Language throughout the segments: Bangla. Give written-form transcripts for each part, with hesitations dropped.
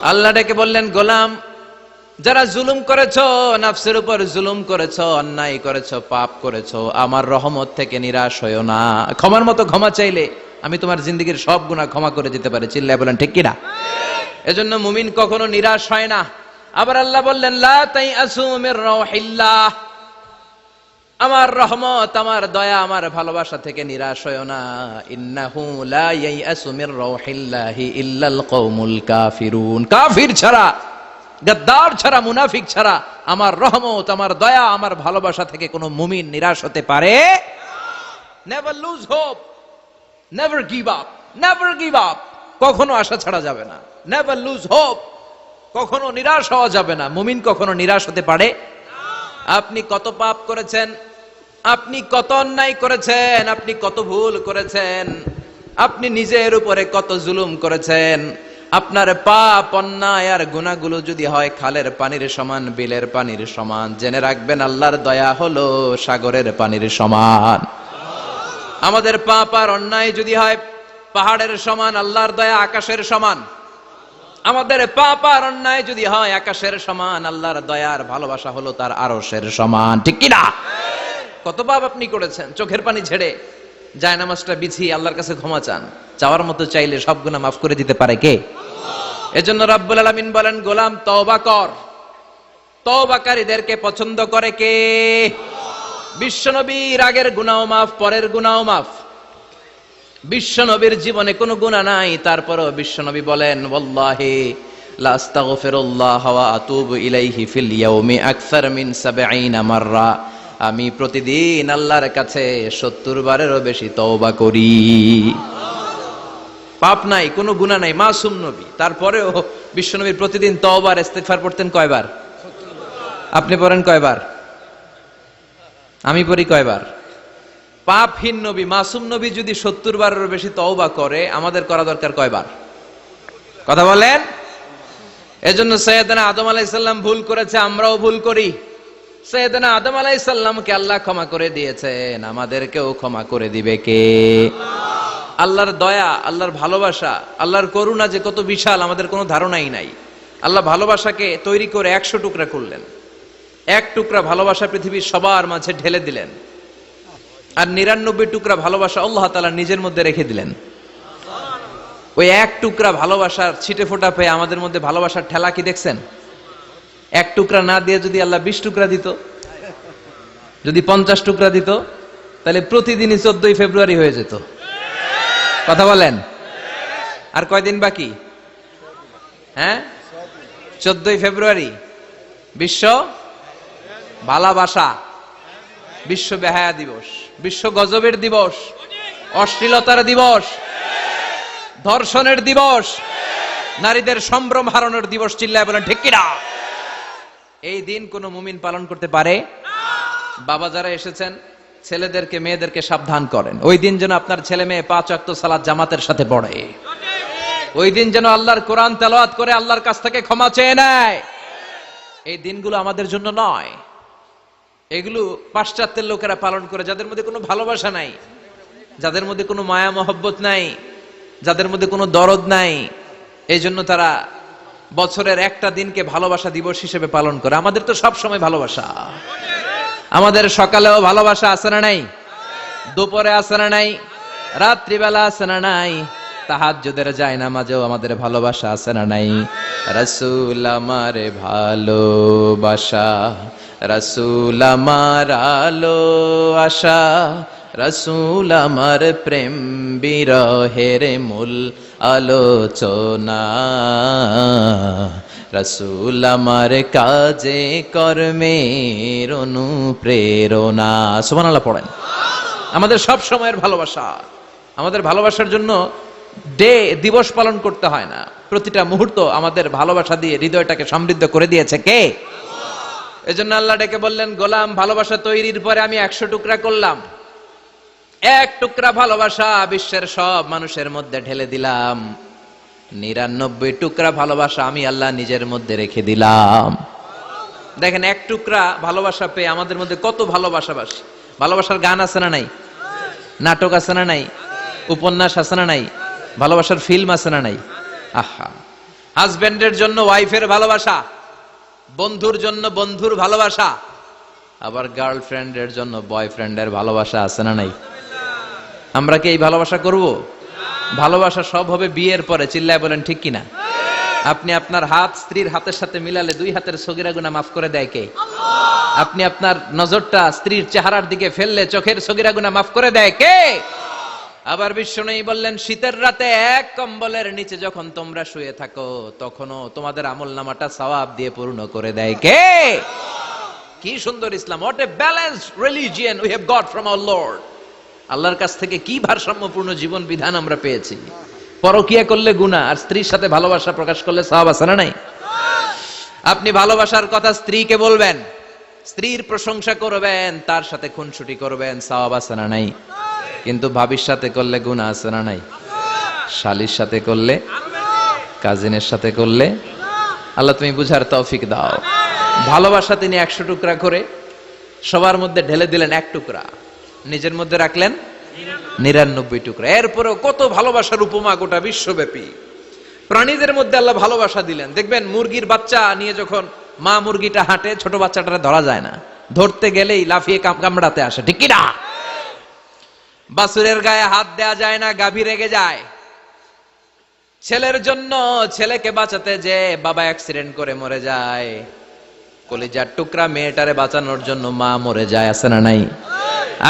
আল্লাহ ডেকে বললেন, গোলাম যারা জুলুম করেছো, নফসের উপর জুলুম করেছো, অন্যায় করেছো, পাপ করেছো, আমার রহমত থেকে নিরাশ হয়ো না। ক্ষমার মতো ক্ষমা চাইলে আমি তোমার জিন্দেগীর সব গুনাহ ক্ষমা করে দিতে পারি। চিল্লায় বলেন ঠিক কিনা? এজন্য মুমিন কখনো নিরাশ হয় না। আবার আল্লাহ বললেন, লা তাইআসু মির রাউহিল্লাহ, আমার রহমত, আমার দয়া, আমার ভালোবাসা থেকে নিরাশ হয়ো না। ইন্নাহু লা ইয়াইআসু মির রাউহিল্লাহি ইল্লাল কওমুল কাফিরুন, কাফির ছাড়া, গাদ্দার ছাড়া, মুনাফিক ছাড়া আমার রহমত, আমার দয়া, আমার ভালোবাসা থেকে কোনো মুমিন নিরাশ হতে পারে। Never lose hope, never give up, never give up, কখনো আশা ছাড়া যাবে না। নেভার লুজ হোপ, কখনো নিরাশ হওয়া যাবে না। মুমিন কখনো নিরাশ হতে পারে। আপনি কত পাপ করেছেন, আপনি কত অন্যায় করেছেন, আপনি কত ভুল করেছেন, আপনি নিজের উপরে কত জুলুম করেছেন। আপনার পাপ, অন্যায় আর গুনাহগুলো যদি হয় খালের পানির সমান, বিলের পানির সমান, জেনে রাখবেন আল্লাহর দয়া হলো সাগরের পানির সমান। আমাদের পাপ আর অন্যায় যদি হয় পাহাড়ের সমান, আল্লাহর দয়া আকাশের সমান। আমাদের পাপ আর অন্যায় যদি হয় আকাশের সমান, আল্লাহর দয়ার ভালোবাসা হলো তার আরশের সমান। ঠিক কি না? কত পাপ আপনি করেছেন, চোখের পানি ছেড়ে জায়নামাজটা বিছিয়ে আল্লাহর কাছে ক্ষমা চান। চাওয়ার মতো চাইলে সব গুনাহ মাফ করে দিতে পারে কে? এজন্য রব্বুল আলামিন বলেন, গোলাম তওবা কর। তওবাকারীদেরকে পছন্দ করে কে? বিশ্বনবীর আগের গুনাহ মাফ, পরের গুনাহ মাফ। বিশ্বনবীর জীবনে কোনো গুনাহ নাই, তারপরেও বিশ্বনবী বলেন, ওয়াল্লাহি লা আস্তাগফিরুল্লাহ ওয়া আতুবু ইলাইহি ফিল ইয়াউমি আকসার মিন ৭০ মাররা, আমি প্রতিদিন আল্লাহর কাছে ৭০ বারেরও বেশি তওবা করি। পাপ নাই, কোনো গুনাহ নাই, মাসুম নবী, তারপরেও বিশ্বনবী প্রতিদিন তওবা আর ইস্তিগফার পড়তেন কয়বার? আপনি পড়েন কয়বার? আমি পড়ি কয়বার? পাপহীন নবী, মাসুম নবী যদি ৭০ বারেরও বেশি তওবা করে, আমাদের করা দরকার কয়বার? কথা বলেন। এজন্য সাইয়েদনা আদম আলাইহিস সালাম ভুল করেছে, আমরাও ভুল করি। সাইয়েদনা আদম আলাইহিস সালামকে আল্লাহ ক্ষমা করে দিয়েছেন, আমাদেরকেও ক্ষমা করে দিবে কে? আল্লাহর দয়া, আল্লাহর ভালোবাসা, আল্লাহর করুণা যে কত বিশাল আমাদের কোনো ধারণাই নাই। আল্লাহ ভালোবাসাকে তৈরি করে ১০০ টুকরা করলেন। এক টুকরা ভালোবাসা পৃথিবীর সবার মাঝে ঢেলে দিলেন, আর ৯৯ টুকরা ভালোবাসা আল্লাহ তাআলা নিজের মধ্যে রেখে দিলেন। ওই এক টুকরা ভালোবাসার ছিটে ফোঁটা পেয়ে আমাদের মধ্যে ভালোবাসার ঠেলা কি দেখছেন? এক টুকরা না দিয়ে যদি আল্লাহ ২০ টুকরা দিত, যদি ৫০ টুকরা দিত, তাহলে প্রতিদিনই ১৪ই ফেব্রুয়ারি হয়ে যেত। কথা বলেন। আর কয়দিন বাকি? হ্যাঁ, ১৪ই ফেব্রুয়ারি বিশ্ব ভালোবাসা, বিশ্ব বেহায়া দিবস, বিশ্ব গজবের দিবস, অশ্লীলতার দিবস, ধর্ষণের দিবস, নারীদের সম্ভ্রম হারানোর দিবস। চিল্লায় বলেন ঠিক কিনা? এই দিন কোন মুমিন পালন করতে পারে? বাবা যারা এসেছেন, ছেলেদেরকে মেয়েদেরকে সাবধান করেন, ওই দিন যেন আপনার ছেলে মেয়ে ৫ ওয়াক্ত সালাত জামাতের সাথে পড়ে। ওই দিন যেন আল্লাহর কোরআন তেলাওয়াত করে আল্লাহর কাছ থেকে ক্ষমা চেয়ে নেয়। এই দিনগুলো আমাদের জন্য নয়, এগুলো পাশ্চাত্যের লোকেরা পালন করে, যাদের মধ্যে কোনো ভালোবাসা নাই, যাদের মধ্যে কোনো মায়া মহব্বত নাই, যাদের মধ্যে কোনো দরদ নাই। এই জন্য তারা বছরের একটা দিনকে ভালোবাসা দিবস হিসেবে পালন করে। আমাদের তো সব সময় ভালোবাসা, আমাদের সকালেও ভালোবাসা আছে না নাই? দুপুরে আছে না নাই? রাত্রিবেলা আছে না নাই? তাহাজ্জুদের জায়নামাজেও আমাদের ভালোবাসা আছে না নাই? রাসূল আমার ভালোবাসা, রাসূল আমার আলো আশা, রাসূল আমার প্রেম বিরহের মূল আলোচনা, রাসূল আমার কাজে কর্মের অনুপ্রেরণা। সুবহানাল্লাহ পড়েন। আমাদের সব সময়ের ভালোবাসা, আমাদের ভালোবাসার জন্য দিবস পালন করতে হয় না। প্রতিটা মুহূর্ত আমাদের ভালোবাসা দিয়ে হৃদয়টাকে সমৃদ্ধ করে দিয়েছে কে? এজন্য আল্লাহ ডেকে বললেন, গোলাম ভালোবাসা তৈরির পরে আমি ১০০ টুকরা করলাম। এক টুকরা ভালোবাসা বিশ্বের সব মানুষের মধ্যে ঢেলে দিলাম। ৯৯ টুকরা ভালোবাসা আমি আল্লাহ নিজের মধ্যে রেখে দিলাম। দেখেন, এক টুকরা ভালোবাসা পেয়ে আমাদের মধ্যে কত ভালোবাসাবাসী। ভালোবাসার গান আছে না নাই? নাটক আছে না নাই? উপন্যাস আছে না নাই? ভালোবাসার ফিল্ম আছে না নাই? আহা, হাজবেন্ডের জন্য ওয়াইফের ভালোবাসা, বন্ধুর জন্য বন্ধুর ভালোবাসা, আবার গার্লফ্রেন্ডের জন্য বয়ফ্রেন্ডের ভালোবাসা আছে না নাই? আমরা কি এই ভালোবাসা করব? ভালোবাসা সব হবে বিয়ের পরে। চিল্লায় বলেন ঠিক কিনা? আপনি আপনার হাত স্ত্রীর হাতের সাথে মিলালে 2 হাতের সগীরা গুনাহ মাফ করে দেয় কে? আপনি আপনার নজরটা স্ত্রীর চেহারার দিকে ফেললে চোখের সগীরা গুনাহ মাফ করে দেয় কে? আবার বিশ্বনবী বললেন, শীতের রাতে এক কম্বলের নিচে যখন তোমরা শুয়ে থাকো তখনও তোমাদের আমলনামাটা সওয়াব দিয়ে পূর্ণ করে দেয় কে? কি সুন্দর ইসলাম! What a balanced religion we have got from our lord. আল্লাহর কাছ থেকে কি ভারসাম্যপূর্ণ জীবন বিধান আমরা পেয়েছি। পরকিয়া করলে গুনাহ, আর স্ত্রীর সাথে ভালোবাসা প্রকাশ করলে সওয়াব আছে না নাই? আপনি ভালোবাসার কথা স্ত্রীকে বলবেন, স্ত্রীর প্রশংসা করবেন, তার সাথে খুনসুটি করবেন, সওয়াব আছে না নাই? কিন্তু ভাবির সাথে করলে গুনাহ আছে না নাই? শালীর সাথে করলে, কাজিনের সাথে করলে, আল্লাহ তুমি বুঝার তৌফিক দাও। ভালোবাসা তিনি 100 টুকরা করে সবার মধ্যে ঢেলে দিলেন 1 টুকরা, নিজের মধ্যে রাখলেন 99 টুকরা। এরপরেও কত ভালোবাসার উপমা গোটা বিশ্বব্যাপী। প্রাণীদের মধ্যে আল্লাহ ভালোবাসা দিলেন। দেখবেন মুরগির বাচ্চা নিয়ে যখন মা মুরগিটা হাঁটে, ছোট বাচ্চাটা ধরা যায় না, ধরতে গেলেই লাফিয়ে কামড়াতে আসে, ঠিক কি না? বাছুরের গায়ে হাত দেয়া যায় না, গাভী রেগে যায়। ছেলের জন্য ছেলেকে বাঁচাতে যে বাবা অ্যাক্সিডেন্ট করে মরে যায়, কলিজার টুকরা মেয়েটারে বাঁচানোর জন্য মা মরে যায়, আছে না নাই?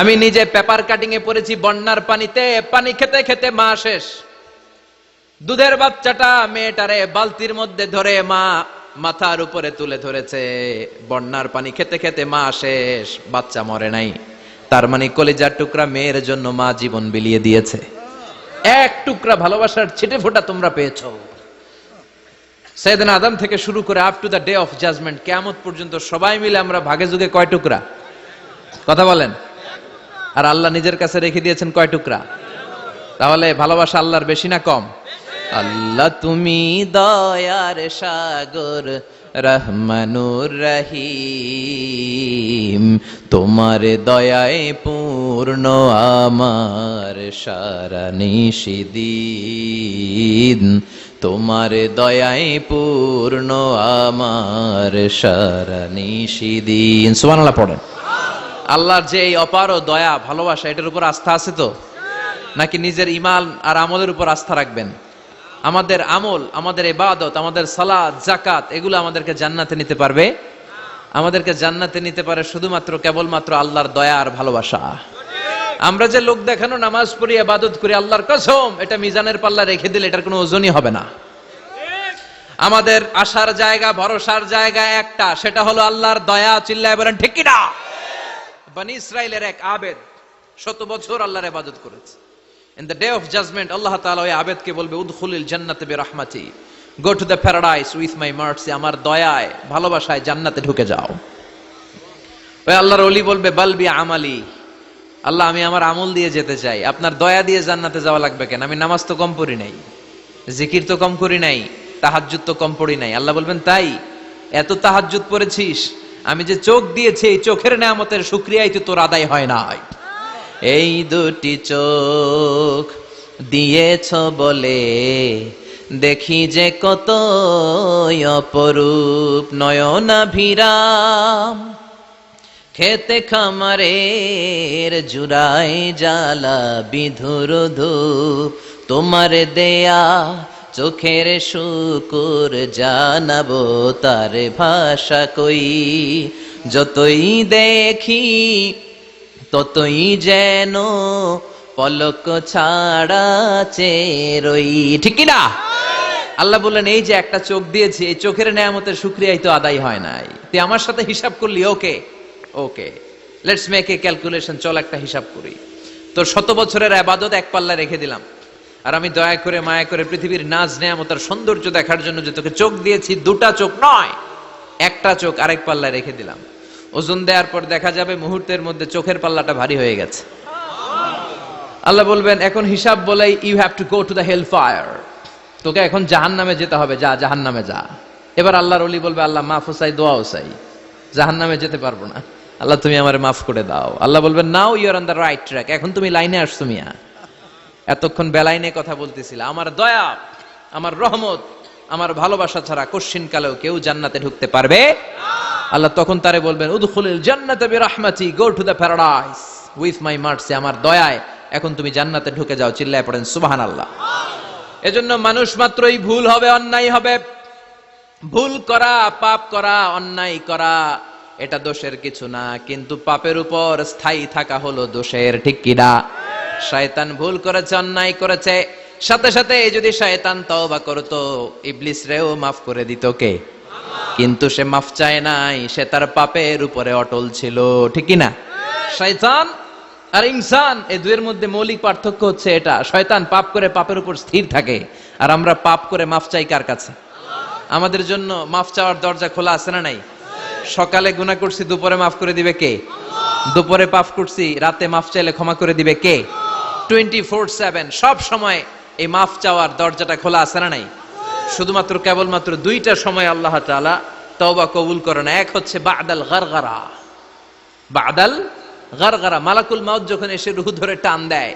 আমি নিজে পেপার কাটিং এ পড়েছি, বন্যার পানিতে পানি খেতে খেতে মা শেষ। দুধের বাচ্চাটা মেয়েটারে বালতির মধ্যে ধরে মা মাথার উপরে তুলে ধরেছে, বন্যার পানি খেতে খেতে মা শেষ, বাচ্চা মরে নাই। তার মানে কলিজার টুকরা মেয়ের জন্য মা জীবন বিলিয়ে দিয়েছে। 1 টুকরা ভালোবাসার ছিটে ফোঁটা তোমরা পেয়েছো। সাইয়েদনা আদম থেকে শুরু করে up to the day of judgement, কিয়ামত পর্যন্ত সবাই মিলে আমরা ভাগে যুগে কয় টুকরা? কথা বলেন। আর আল্লাহ নিজের কাছে রেখে দিয়েছেন কয় টুকরা? তাহলে ভালোবাসা আল্লাহর বেশি না কম? আল্লাহ তুমি দয়ার সাগর, রহমানুর রহিম, তোমার দয়ায় পূর্ণ আমার সারা নিশিদিন, তোমার দয়ায় পূর্ণ আমার সারা নিশিদিন। সুবহানাল্লাহ পড়েন। আল্লাহর যে এই অপার দয়া ভালোবাসা, এটার উপর আস্থা আছে তো? নাকি নিজের ঈমান আর আমলের উপর আস্থা রাখবেন? আমাদের আমল, আমাদের ইবাদত, আমাদের সালাত, যাকাত, এগুলো আমাদেরকে জান্নাতে নিতে পারবে? আমাদেরকে জান্নাতে নিতে পারে শুধুমাত্র কেবলমাত্র আল্লাহর দয়া আর ভালোবাসা। আমরা যে লোক দেখানো নামাজ পড়ি, ইবাদত করি, আল্লাহর কসম এটা মিজানের পাল্লা রেখে দিলে এটার কোনো ওজনই হবে না। আমাদের আশার জায়গা, ভরসার জায়গা একটা, সেটা হলো আল্লাহর দয়া। চিল্লায় বলেন ঠিক কি না? বনি ইসরাইলের এক আবেদ 100 বছর আল্লাহর ইবাদত করেছে। In the day of judgment, Allah Ta'ala ওই আবেদকে বলবে, উদখুলিল জান্নাতে বিরহমাতি, go to the paradise with my mercy, আমার দয়ায় ভালোবাসায় জান্নাতে ঢুকে যাও। ওই আল্লাহর ওলি বলবে, বাল বি আমালি, আল্লাহ আমি আমার আমল দিয়ে যেতে চাই, আপনার দয়া দিয়ে জান্নাতে যাওয়া লাগবে কেন? আমি নামাজ তো কম পড়ি নাই, জিকির তো কম করি নাই, তাহাজ্জুদ তো কম পড়ি নাই। আল্লাহ বলবেন, তাই এত তাহাজ্জুদ পড়েছিস, আমি যে চোখ দিয়েছি এই চোখের নেয়ামতের শুকরিয়াই তো তোর আদায় হয় নাই। এই 2টি চোখ দিয়েছ বলে দেখি যে কত অপরূপ, নয়নাভিরাম খেতে খামারের জুড়াই জ্বালা বিধুর ধূপ, তোমার দেয়া চোখের শুকুর জানাবো তার ভাষা কই, যতই দেখি ততই যেন পলক ছাড়া চেরই, ঠিক কি না? আল্লাহ বললেন, এই যে একটা চোখ দিয়েছি, এই চোখের নেয়ামতের শুকরিয়াই তো আদায় হয় নাই। তুই আমার সাথে হিসাব করলি, ওকে ওকে, লেটস মেক এ ক্যালকুলেশন, চল একটা হিসাব করি। তোর 100 বছরের ইবাদত এক পাল্লা রেখে দিলাম, আর আমি দয়া করে মায়া করে পৃথিবীর নাজ নেয়ামতের সৌন্দর্য দেখার জন্য যে তোকে চোখ দিয়েছি, 2টা চোখ নয়, একটা চোখ আরেক পাল্লা রেখে দিলাম। ওজন দেওয়ার পর দেখা যাবে মুহূর্তের মধ্যে চোখের পাল্লাটা ভারী হয়ে গেছে। আল্লাহ বলবেন, এখন হিসাব বলেই, you have to go to the hell fire, তোকে এখন জাহান্নামে যেতে হবে, যা জাহান্নামে যা। এবার আল্লাহর ওলি বলবে, আল্লাহ মাফ চাই, দোয়াও চাই, জাহান্নামে যেতে পারবো না, আল্লাহ তুমি আমারে মাফ করে দাও। আল্লাহ বলবেন, now you are on the right track, এখন তুমি লাইনে আসছো মিয়া, এতক্ষণ বেলাইনে কথা বলতেছিল। আমার দয়া, আমার রহমত, আমার ভালোবাসা ছাড়া কশ্চিন কালেও কেউ জান্নাতে ঢুকতে পারবে আল্লাহ তখন তারে বলবেন উদখুলিল জান্নাতা বিরাহমাতি, go to the paradise with my mercy, আমার দয়ায় এখন তুমি জান্নাতে ঢুকে যাও। চিল্লায় পড়েন সুবহানাল্লাহ। এজন্য মানুষ মাত্রই ভুল হবে, অন্যায় হবে। ভুল করা, পাপ করা, অন্যায় করা এটা দোষের কিছু না, কিন্তু পাপের উপর স্থায়ী থাকা হলো দোষের, ঠিক কিনা? শয়তান ভুল করেছে, অন্যায় করেছে, সাথে সাথে যদি শয়তান তওবা করতো ইবলিস রেও মাফ করে দিত কে? কিন্তু সে মাফ চায় নাই, সে তার পাপের উপরে অটল ছিল, ঠিক কিনা? শয়তান আর ইনসান এই দুয়ের মধ্যে মৌলিক পার্থক্য হচ্ছে এটা, শয়তান পাপ করে পাপের উপর স্থির থাকে, আর আমরা পাপ করে মাফ চাই কার কাছে? আমাদের জন্য মাফ চাওয়ার দরজা খোলা আছে না নাই? সকালে গুনাহ করছি, দুপুরে মাফ করে দিবে কে? দুপুরে পাপ করছি, রাতে মাফ চাইলে ক্ষমা করে দিবে কে? 24/7 সব সময় এই মাফ চাওয়ার দরজাটা খোলা আছে না নাই? শুধুমাত্র কেবলমাত্র দুইটা সময় আল্লাহ তাআলা তওবা কবুল করেন। এক হচ্ছে বাদাল গারগারা, বাদাল গারগারা, মালাকুল মাউত যখন এসে রূহ ধরে টান দেয়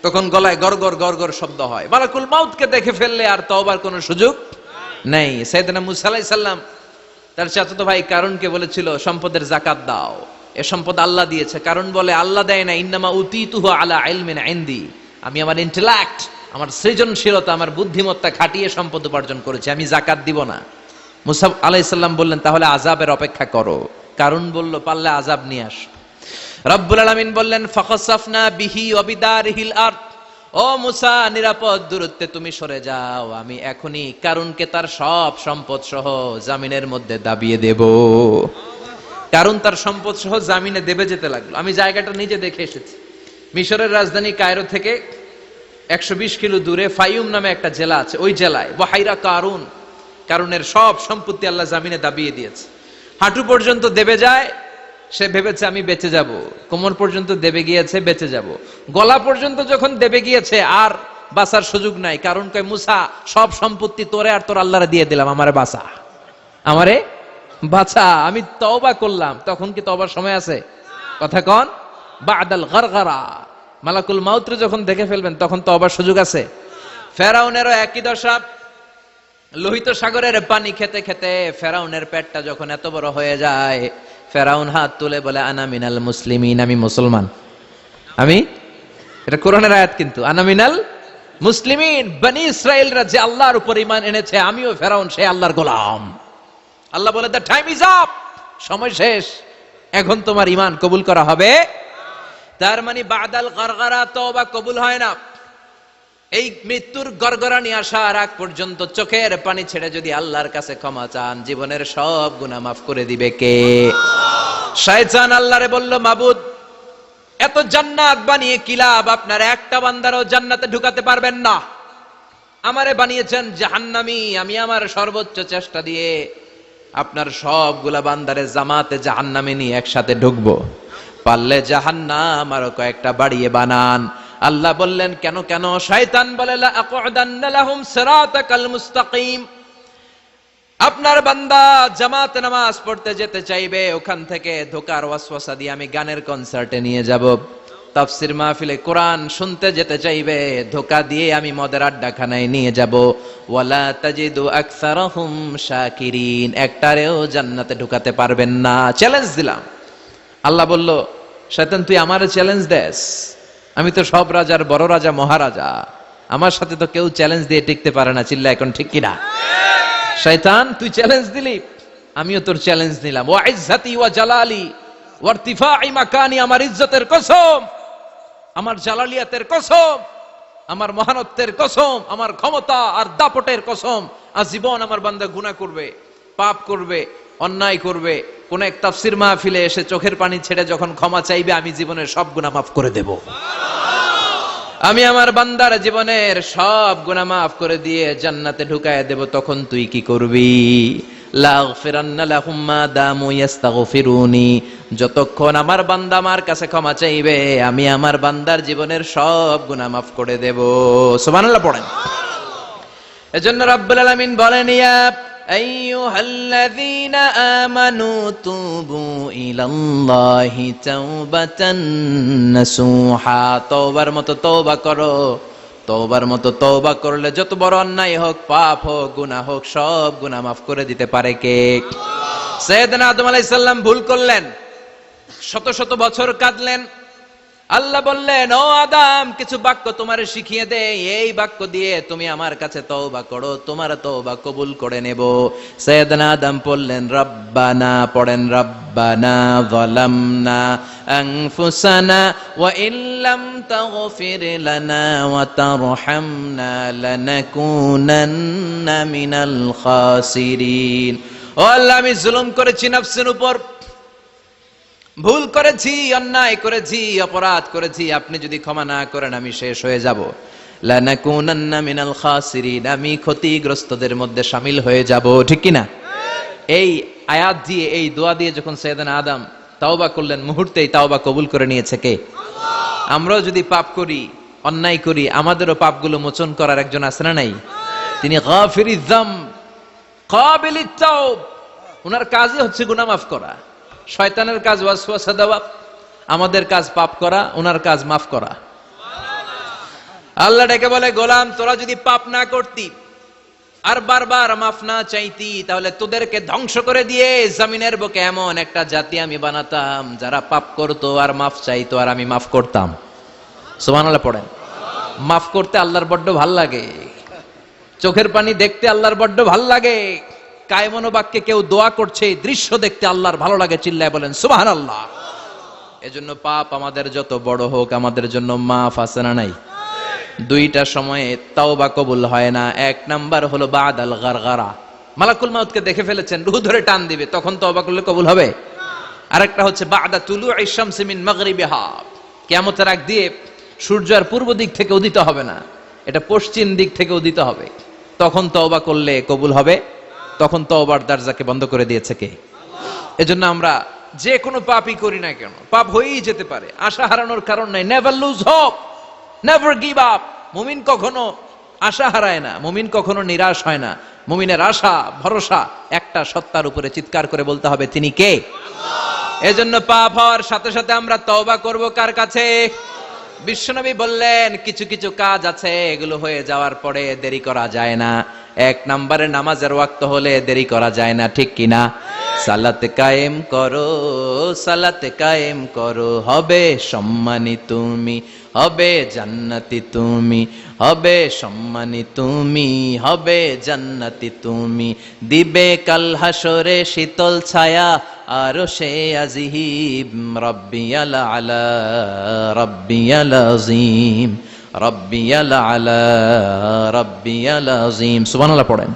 তখন গলায় গরগর গরগর শব্দ হয়। মালাকুল মাউতকে দেখে ফেললে আর তওবার কোনো সুযোগ নেই। সাইয়েদনা মুসা আলাইহিস সালাম তার চাচাতো ভাই কারুনকে বলেছিল সম্পদের যাকাত দাও, এ সম্পদ আল্লাহ দিয়েছে। কারণ বলে আল্লাহ দেয় না, ইন্নামা উতীতুহু আলা ইলমিন ইনদি, আমি আমার ইন্টেলেক্ট, আমার সৃজনশীলতা, আমার বুদ্ধিমত্তা খাটিয়ে সম্পদ উপার্জন করেছি, আমি যাকাত দিব না। মুসা আলাইহিস সালাম বললেন তাহলে আযাবের অপেক্ষা করো। কারণ বলল পারলে আযাব নিয়ে আস। রব্বুল আলামিন বললেন ফাখাসাফনা বিহি ওয়া বিদারিহিল আরদ, ও মুসা নিরাপদ দূরত্বে তুমি সরে যাও, আমি এখনই কারুনকে তার সব সম্পদ সহ জামিনের মধ্যে দাবিয়ে দেব। কারণ তার সম্পদ সহ জামিনে দেবে যেতে লাগলো। আমি জায়গাটা নিজে দেখে এসেছি। মিশরের রাজধানী কায়রো থেকে 120 কিলো দূরে ফাইউম নামে একটা জেলা আছে, ওই জেলায় বহাইরা কারুন, কারুনের সব সম্পত্তি আল্লাহ জামিনে দাবিয়ে দিয়েছে। হাঁটু পর্যন্ত দেবে যায়, সে ভেবেছে আমি বেঁচে যাব, কোমর পর্যন্ত দেবে গিয়েছে বেঁচে যাব, গলা পর্যন্ত যখন দেবে গিয়েছে আর বাঁচার সুযোগ নাই। কারণ কয় মুসা সব সম্পত্তি তোরে আর তোর আল্লাহরে দিয়ে দিলাম, আমারে বাঁচা, আমারে বাঁচা, আমি তওবা করলাম। তখন কি তওবার সময় আছে? কথা কন। বাদাল গারগারা, মালাকুল মাউত যখন দেখে ফেলবেন তখন তওবার সুযোগ আছে? ফেরাউনেরও একই দশা। লোহিত সাগরের পানি খেতে খেতে ফেরাউনের পেটটা যখন এত বড় হয়ে যায়, ফেরাউন হাত তুলে বলে আনা মিনাল মুসলিমিন, আমি মুসলমান। আমি, এটা কোরআনের আয়াত কিন্তু, আনা মিনাল মুসলিমিন, বনি ইসরাইলরা যে আল্লাহর উপর ঈমান এনেছে, আমিও ফেরাউন সেই আল্লাহর গোলাম। আল্লাহ বলে দ্য টাইম ইজ আপ, সময় শেষ, এখন তোমার ঈমান কবুল করা হবে। তার মানে বাদাল গারগারা তওবা কবুল হয় না। এই মৃত্যুর গড়গড়ানি আসার আগ পর্যন্ত চোখের পানি ছেড়ে যদি আল্লাহর কাছে ক্ষমা চান, জীবনের সব গুনাহ মাফ করে দিবে কে? শয়তান আল্লাহরে বলল মাবুদ এত জান্নাত বানিয়ে কি লাভ, আপনার একটা বান্দারও জান্নাতে ঢুকাতে পারবেন না, আমারে বানিয়েছেন জাহান্নামী, আমি আমার সর্বোচ্চ চেষ্টা দিয়ে আপনার সবগুলা বান্দারে জামাতে জাহান্নামে নিয়ে একসাথে ঢুকবো, পারলে জাহান্নাম আরো কয়েকটা বাড়িয়ে বানান। আল্লাহ বললেন কেন কেন? শয়তান বলে লা আকুদান্না লাহুম সিরাতাকাল মুস্তাকিম, আপনার বান্দা জামাতে নামাজ পড়তে যেতে চাইবে, ওখান থেকে ধোকার ওয়াসওয়াসা দিয়ে আমি গানের কনসার্টে নিয়ে যাব, তাফসীর মাহফিলে কোরআন শুনতে যেতে চাইবে, ধোকা দিয়ে আমি মদের আড্ডাখানায় নিয়ে যাব, ওয়ালা তাজিদু আকসারাহুম শাকিরিন, একটারেও জান্নাতে ঢুকাতে পারবেন না। চ্যালেঞ্জ দিলাম। আল্লাহ বলল শয়তান তুই আমারে চ্যালেঞ্জ দেস, আমি তো সব রাজার বড় রাজা মহারাজা, আমার সাথে তো কেউ চ্যালেঞ্জ দিয়ে টিকতে পারে না। চিল্লা এখন ঠিক কিনা? শয়তান তুই চ্যালেঞ্জ দিলি, আমিও তোর চ্যালেঞ্জ নিলাম। ওয়া ইজ্জতি ওয়া জালালি ওয়া ইরতিফাই মাকানি, আমার ইজ্জতের কসম, আমার জালালিয়াতের কসম, আমার মহানত্বের কসম, আমার ক্ষমতা আর দাপটের কসম, আজীবন আমার বান্দা গুনাহ করবে, পাপ করবে, অন্যায় করবে, কোন এক তাফসীর মাহফিলে এসে চোখের পানি ছেড়ে যখন ক্ষমা চাইবে, আমি জীবনের সব গুনাহ মাফ করে দেব। আমি আমার বান্দার জীবনের সব গুনাহ মাফ করে দিয়ে জান্নাতে ঢুকায় দেব। তখন তুই কি করবি? লাগফিরান্না লাহুম মা দামু ইস্তাগফিরুনি, যতক্ষণ আমার বান্দা আমার কাছে ক্ষমা চাইবে, আমি আমার বান্দার জীবনের সব গুনাহ মাফ করে দেব। সুবহানাল্লাহ পড়েন। এজন্য রাব্বুল আলামিন বলেন ইয়া আইয়ুহাল্লাযীনা আমানু তুবু ইলাল্লাহি তাওবাতান নাসুহা, তওবার মতো তওবা করো, তওবার মতো তওবা করলে যত বড় অন্যায় হোক, পাপ হোক, গুনাহ হোক, সব গুনাহ মাফ করে দিতে পারে কে? সাইয়েদনা আদম আলাইহিস সালাম ভুল করলেন, শত শত বছর কাঁদলেন। আল্লাহ বললেন, ও আদম, কিছু বাক্য তোমারে শিখিয়ে দে, এই বাক্য দিয়ে তুমি আমার কাছে তওবা করো, তোমার তওবা কবুল করে নেব। সাইয়েদনা আদম পড়লেন রব্বানা, পড়েন রব্বানা যালামনা আনফুসানা ওয়া ইল্লাম তাগফির লানা ওয়া তারহামনা লানাকুনান্না মিনাল খাসিরিন। ও আল্লাহ, আমি জুলুম করেছি নফসের উপর, ভুল করেছি, অন্যায় করেছি, অপরাধ করেছি, আপনি যদি ক্ষমা না করেন আমি শেষ হয়ে যাব। লানাকুনান্না মিনাল খাসিরিন, আমি ক্ষতিগ্রস্তদের মধ্যে শামিল হয়ে যাব। ঠিক কি না? এই আয়াত দিয়ে, এই দোয়া দিয়ে যখন সাইয়েদনা আদম তাওবা করলেন, মুহূর্তেই তাওবা কবুল করে নিয়েছে কে? আল্লাহ। আমরাও যদি পাপ করি, অন্যায় করি, আমাদেরও পাপগুলো মোচন করার একজন আছে না নাই? তিনি গাফিরিয যামব কাবিলিত তাওব, ওনার কাজই হচ্ছে গুনাহ মাফ করা। শয়তানের কাজ ওয়াসওয়াসা দেওয়া, আমাদের কাজ পাপ করা, ওনার কাজ মাফ করা। আল্লাহ ডেকে বলে, গোলাম, তোরা যদি পাপ না করতি আর বারবার মাফ না চাইতি, তাহলে তোদেরকে ধ্বংস করে দিয়ে জমিনের বুকে এমন একটা জাতি আমি বানাতাম যারা পাপ করতো আর মাফ চাইতো, আর আমি মাফ করতাম। সুবহানাল্লাহ পড়েন। মাফ করতে আল্লাহর বড্ড ভাল লাগে, চোখের পানি দেখতে আল্লাহর বড্ড ভাল লাগে, কায়মনো বাক্যে কেউ দোয়া করছে এই দৃশ্য দেখতে আল্লাহর ভালো লাগে, চিল্লায় বলেন সুবহানাল্লাহ। এজন্য পাপ আমাদের যত বড় হোক, আমাদের জন্য মাফ আছে না নাই? দুইটা সময়ে তাওবা কবুল হয় না। এক নাম্বার হলো বাদাল গারগারা, মালাকুল মাউতকে দেখে ফেলেছেন, রূহ ধরে টান দিবে, তখন তাওবা করলে কবুল হবে। আরেকটা হচ্ছে বাদা তুলুই শামসি মিন মাগরিবিহা, কিয়ামতের আগ দিয়ে সূর্য আর পূর্ব দিক থেকে উদিত হবে না, এটা পশ্চিম দিক থেকে উদিত হবে, তখন তাওবা করলে কবুল হবে। তখন তওবার দরজাকে বন্ধ করে দিয়েছে কে? এজন্য আমরা যে কোনো পাপই করি না কেন, পাপ হয়েই যেতে পারে, আশা হারানোর কারণ নাই। Never lose hope, never give up. মুমিন কখনো আশা হারায় না, মুমিন কখনো নিরাশ হয় না। মুমিনের আশা ভরসা একটা সত্তার উপরে, চিৎকার করে বলতে হবে, তিনি কে? আল্লাহ। এজন্য পাপ হওয়ার সাথে সাথে আমরা তওবা করব কার কাছে? বিশ্বনবী বললেন, কিছু কিছু কাজ আছে এগুলো হয়ে যাওয়ার পরে দেরি করা যায় না। এক নম্বরে নামাজের ওয়াক্ত হলে দেরি করা যায় না, ঠিক কিনা? সালাত কায়েম করো, সালাত কায়েম করো, হবে সম্মানী তুমি, হবে জান্নাতি তুমি, হবে সম্মানী তুমি, হবে জান্নাতি তুমি, দিবে কাল হাসরে শীতল ছায়া আরশে আজিম, রব্বিয়াল আলা রব্বিয়াল আযীম, রব্বিয়াল আলা রব্বিয়াল আযীম। সুবহানাল্লাহ পড়েন।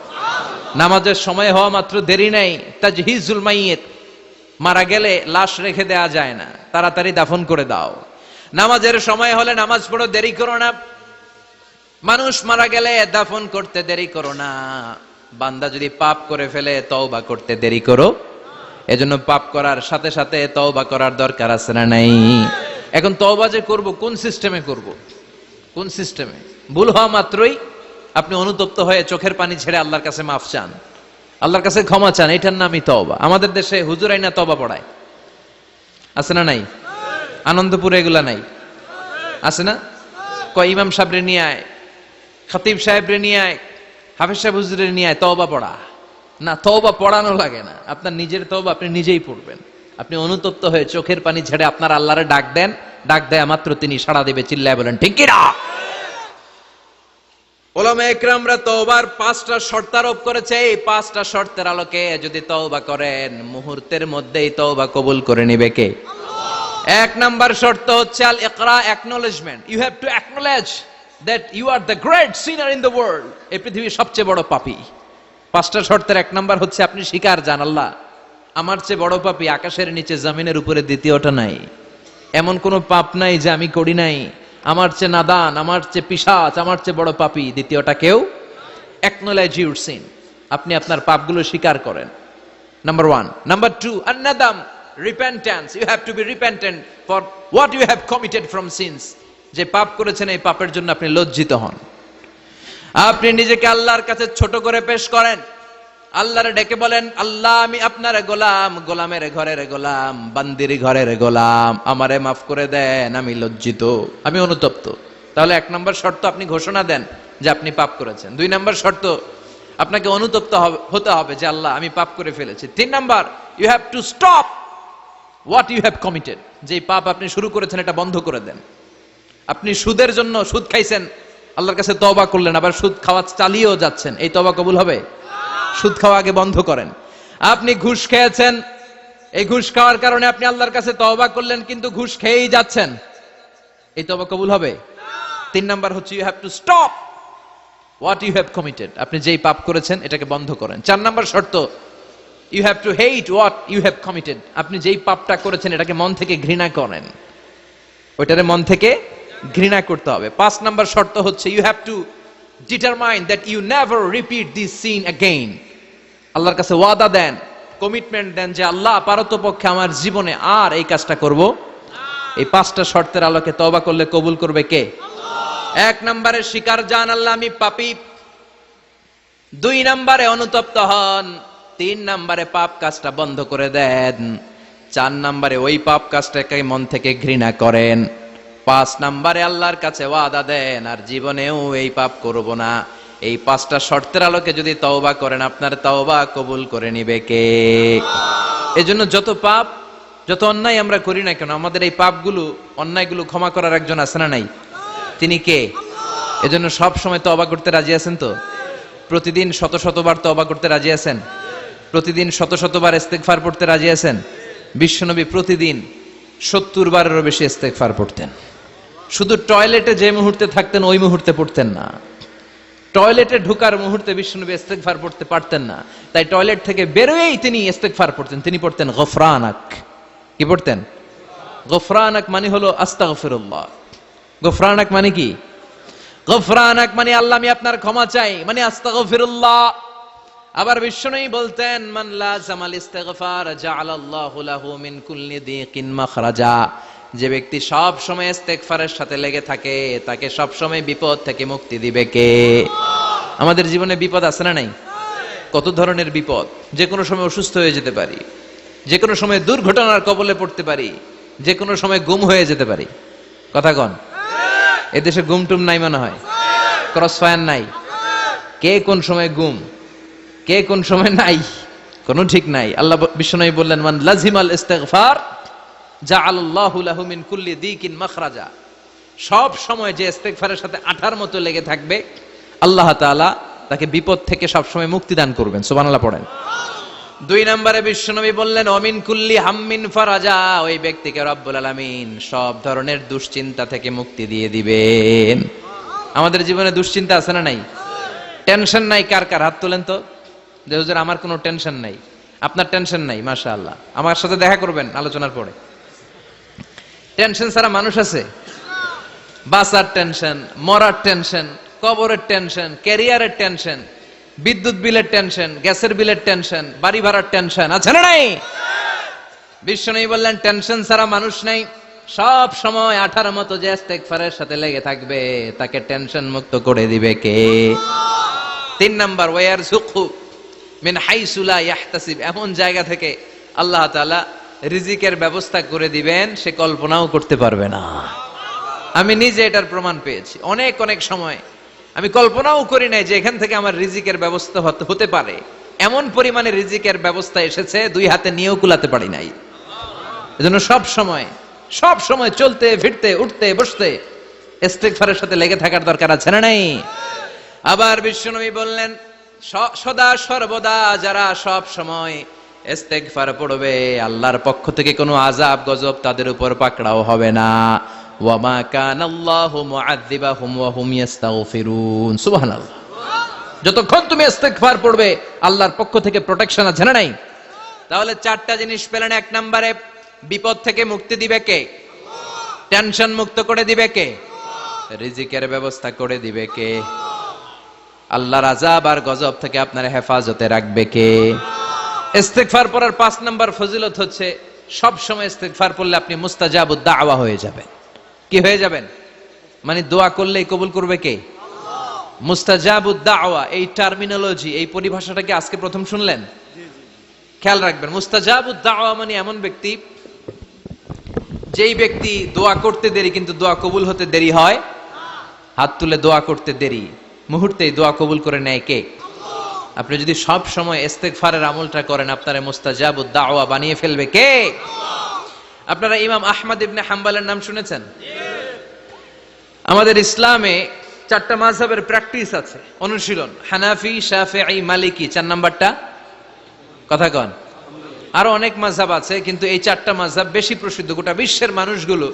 নামাজের সময় হওয়া মাত্র দেরি নাই। তাজহিজুল মাইয়িত, মারা গেলে লাশ রেখে দেয়া যায় না, তাড়াতাড়ি দাফন করে দাও। নামাজের সময় হলে নামাজ পড়ো, দেরি করো না। মানুষ মারা গেলে দাফন করতে দেরি করো না। বান্দা যদি পাপ করে ফেলে তওবা করতে দেরি করো। এজন্য পাপ করার সাথে সাথে তওবা করার দরকার আছে না নাই? এখন তওবা যে করব, কোন সিস্টেমে করব? কোন সিস্টেমে? ভুল হওয়া মাত্রই আপনি অনুতপ্ত হয়ে চোখের পানি ছেড়ে আল্লাহর কাছে মাফ চান, আল্লাহর কাছে ক্ষমা চান, এটার নামই তওবা। আমাদের দেশে হুজুর আইনা তওবা পড়ায়, আছে না নাই? আনন্দপুরে এগুলা নাই, আছে না? কয় ইমাম সাহেবরে নিয়ে আয়, খতিব সাহেবরে নিয়ে আয়, হাফেজ সাহেব হুজুরে নিয়ে আয়, তওবা পড়া। না, তওবা পড়ানো লাগে না, আপনার নিজের তওবা আপনি নিজেই পড়বেন। আপনি অনুতপ্ত হয়ে চোখের পানি ছেড়ে আপনার আল্লাহরে ডাক দেন, ডাক দেয়া মাত্র তিনি সাড়া দেবে, চিল্লায় বলেন ঠিক কি না? উলামায়ে ইকরামরা তওবার 5টা শর্ত আরোপ করেছে। এই 5টা শর্তের আলোকে যদি তওবা করেন, মুহূর্তের মধ্যেই তওবা কবুল করে নেবে কে? আল্লাহ। এক নাম্বার শর্ত হচ্ছে আল ইকরা, acknowledgement. You have to acknowledge that you are the great sinner in the world. এই পৃথিবীর সবচেয়ে বড় পাপী। 5টা শর্তের এক নাম্বার হচ্ছে আপনি স্বীকার জান, আল্লাহ আমার চেয়ে বড় পাপী আকাশের নিচে জমিনের উপরে দ্বিতীয়টা নাই। এমন কোন পাপ নাই যে আমি করি নাই। আমার চেয়ে নাদান, আমার চেয়ে পিশাচ, আমার চেয়ে বড় পাপী দ্বিতীয়টা কেউ। অ্যাকনলেজ ইউর সিন, আপনি আপনার পাপগুলো স্বীকার করেন। নাম্বার 1। নাম্বার 2, আন-নাদাম, repentance. You have to be repentant for what you have committed from sins. যে পাপ করেছেন এই পাপের জন্য আপনি লজ্জিত হন। আপনি নিজেকে আল্লাহর কাছে ছোট করে পেশ করেন, আল্লাহরে ডেকে বলেন, আল্লাহ আমি আপনার গোলাম, গোলামের ঘরের গোলাম, বান্দির ঘরের গোলাম, আমারে মাফ করে দেন, আমি লজ্জিত, আমি অনুতপ্ত। তাহলে 1 নম্বর শর্ত আপনি ঘোষণা দেন যে আপনি পাপ করেছেন। 2 নম্বর শর্ত আপনাকে অনুতপ্ত হতে হবে যে আল্লাহ আমি পাপ করে ফেলেছি। 3 number you have to stop what you have committed, যে পাপ আপনি শুরু করেছেন এটা বন্ধ করে দেন। আপনি সুদের জন্য সুদ খাইছেন, আল্লাহর কাছে তওবা করলেন, আবার সুদ খাওয়া চালিয়েও যাচ্ছেন, এই তওবা কবুল হবে? সুদ খাওয়া আগে বন্ধ করেন। আপনি ঘুষ খেয়েছেন, এই ঘুষ খাওয়ার কারণে আপনি আল্লাহর কাছে তওবা করলেন কিন্তু ঘুষ খেয়েই যাচ্ছেন, এই তওবা কবুল হবে? 3 নাম্বার হচ্ছে you have to stop what you have committed, আপনি যেই পাপ করেছেন এটাকে বন্ধ করেন। 4 নাম্বার শর্ত you have to hate what you have committed, আপনি যেই পাপটা করেছেন এটাকে মন থেকে ঘৃণা করেন, ওইটারে মন থেকে ঘৃণা করতে হবে। 5 নাম্বার শর্ত হচ্ছে you have to determine that you never repeat this sin again, আল্লাহর কাছে ওয়াদা দেন, কমিটমেন্ট দেন যে আল্লাহ পারতপক্ষে আমার জীবনে আর এই কাজটা করব। এই 5টা শর্তের আলোকে তওবা করলে কবুল করবে কে? 1 নম্বরে স্বীকার জান আল্লাহ আমি পাপী, 2 নম্বরে অনুতপ্ত হন, 3 নম্বরে পাপ কাজটা বন্ধ করে দেন, 4 নম্বরে ওই পাপ কাজটাকে মন থেকে ঘৃণা করেন, 5 নম্বরে আল্লাহর কাছে ওয়াদা দেন আর জীবনেও এই পাপ করব না। এই 5টা শর্তের আলোকে যদি তওবা করেন আপনার তওবা কবুল করে নিবে কে? এজন্য যত পাপ যত অন্যায় আমরা করি না কেন, আমাদের এই পাপগুলো অন্যায়গুলো ক্ষমা করার একজন আছে না নাই? তিনি কে? এজন্য সব সময় তওবা করতে রাজি আছেন তো? প্রতিদিন শত শতবার তওবা করতে রাজি আছেন? প্রতিদিন শত শতবার ইস্তেগফার পড়তে রাজি আছেন? বিশ্বনবী প্রতিদিন 70 বারেরও বেশি ইস্তেগফার পড়তেন। শুধু টয়লেটে যে মুহূর্তে থাকতেন ওই মুহূর্তে পড়তেন না, টয়লেটে ঢোকার মুহূর্তে বিশ্বনবী ইস্তেগফার পড়তে পারতেন না, তাই টয়লেট থেকে বেরোয়েই তিনি ইস্তেগফার পড়তেন। তিনি পড়তেন গফরানাক। কি পড়তেন? গফরানাক মানে হলো আস্তাগফিরুল্লাহ। গফরানাক মানে কি? গফরানাক মানে আল্লাহ আমি আপনার ক্ষমা চাই, মানে আস্তাগফিরুল্লাহ। আবার বিশ্বনবী বলতেন মান লাযামাল ইস্তিগফার জাআলাল্লাহু লাহু মিন কুল্লি দিকিন মাখরাজা, যে ব্যক্তি সব সময় ইস্তেগফারের সাথে লেগে থাকে তাকে সব সময় বিপদ থেকে মুক্তি দিবে কে? আমাদের জীবনে বিপদ আছে না নাই? কত ধরনের বিপদ, যে কোনো সময় অসুস্থ হয়ে যেতে পারি, যে কোনো সময় দুর্ঘটনার কবলে পড়তে পারি, যে কোনো সময় গুম হয়ে যেতে পারি। কথা কন, এদেশে গুম টুম নাই মনে হয়, ক্রস ফায়ার নাই, কে কোন সময় গুম কে কোন সময় নাই কোনো ঠিক নাই। আল্লাহ বিশ্বনবী বললেন মান লাজিমাল ইস্তিগফার জাআলাল্লাহু লাহু মিন কুল্লি দিকিন মাখরাজা, সব সময় যে ইস্তেগফারের সাথে আঠার মতো লেগে থাকবে আল্লাহ তাআলা তাকে বিপদ থেকে সব সময় মুক্তি দান করবেন। সুবহানাল্লাহ পড়েন। 2 নম্বরে বিশ্বনবী বললেন অমিন কুল্লি হাম্মিন ফারাজা, ওই ব্যক্তিকে রব্বুল আলামিন সব ধরনের দুশ্চিন্তা থেকে মুক্তি দিয়ে দিবেন। আমাদের জীবনে দুশ্চিন্তা আছে না নাই? টেনশন নাই কার কার? হাত তোলেন তো, যে হুজুর আমার কোনো টেনশন নাই। আপনার টেনশন নাই, মাশাআল্লাহ। আমার সাথে দেখা করবেন আলোচনার পরে। টেনশন ছাড়া মানুষ আছে? বাসার টেনশন, মরার টেনশন, কবরের টেনশন, ক্যারিয়ারের টেনশন, বিদ্যুৎ বিলের টেনশন, গ্যাসের বিলের টেনশন, বাড়ি ভাড়ার টেনশন আছে না নাই? বিশ্বনবী বললেন টেনশন ছাড়া মানুষ নাই। সব সময় আঠার মতো যে ইস্তেগফারের সাথে লেগে থাকবে তাকে টেনশন মুক্ত করে দিবে কে? 3 নাম্বার ওয়ারযুকহু মিন হাইসু লা ইয়াহতাসিব, এমন জায়গা থেকে আল্লাহ তাআলা রিজিকের ব্যবস্থা করে দিবেন সে কল্পনাও করতে পারবে না। আমি নিজে এটার প্রমাণ পেয়েছি। অনেক অনেক সময় আমি কল্পনাও করি নাই যে এখান থেকে আমার রিজিকের ব্যবস্থা হতে পারে। এমন পরিমাণে রিজিকের ব্যবস্থা এসেছে 2 হাতে নিয়েও কুলাতে পারি নাই। এজন্য সব সময় চলতে ফিরতে উঠতে বসতে ইস্তেগফারের সাথে লেগে থাকার দরকার আছে না নাই? আবার বিশ্বনবী বললেন সদা সর্বদা যারা সব সময় ইস্তেগফার পড়বে আল্লাহর পক্ষ থেকে কোনো আযাব গজব তাদের উপর পাকড়াও হবে না। ওয়া মা কানাল্লাহু মুআযযিবাহুম ওয়া হুম ইস্তাগফিরুন। সুবহানাল্লাহ। যতক্ষণ তুমি ইস্তেগফার পড়বে আল্লাহর পক্ষ থেকে প্রোটেকশন আছে না নাই? তাহলে 4টা জিনিস পেলেন। 1 নম্বরে বিপদ থেকে মুক্তি দিবে কে? টেনশন মুক্ত করে দিবে কে? রিজিকের ব্যবস্থা করে দিবে কে? আল্লাহর আযাব আর গজব থেকে আপনার হেফাজতে রাখবে কে? ইস্তেগফার পড়ার 5 নাম্বার ফজিলত হচ্ছে সব সময় ইস্তেগফার পড়লে আপনি মুস্তাজাবুদ দাওয়া হয়ে যাবেন। কি হয়ে যাবেন? মানে দোয়া করলেই কবুল করবে কে? মুস্তাজাবুদ দাওয়া, এই টার্মিনোলজি, এই পরিভাষাটাকে আজকে প্রথম শুনলেন? খেয়াল রাখবেন, মুস্তাজাবুদ দাওয়া মানে এমন ব্যক্তি যেই ব্যক্তি দোয়া করতে দেরি কিন্তু দোয়া কবুল হতে দেরি হয় হাত তুলে দোয়া করতে দেরি, মুহূর্তেই দোয়া কবুল করে নেয় কে? আপনি যদি সব সময় ইস্তেগফারের আমলটা করেন, আপনারে মুস্তাজাবুদ দাওয়া বানিয়ে ফেলবে কে? আপনারা ইমাম আহমদ ইবনে হাম্বলের নাম শুনেছেন? আমাদের ইসলামে 4টা মাযহাবের প্র্যাকটিস আছে, অনুশীলন। হানাফি, শাফিঈ, মালিকি, 4 নাম্বারটা কথা কন। আরো অনেক মাযহাব আছে, কিন্তু এই 4টা মাযহাব বেশি প্রসিদ্ধ। গোটা বিশ্বের মানুষগুলো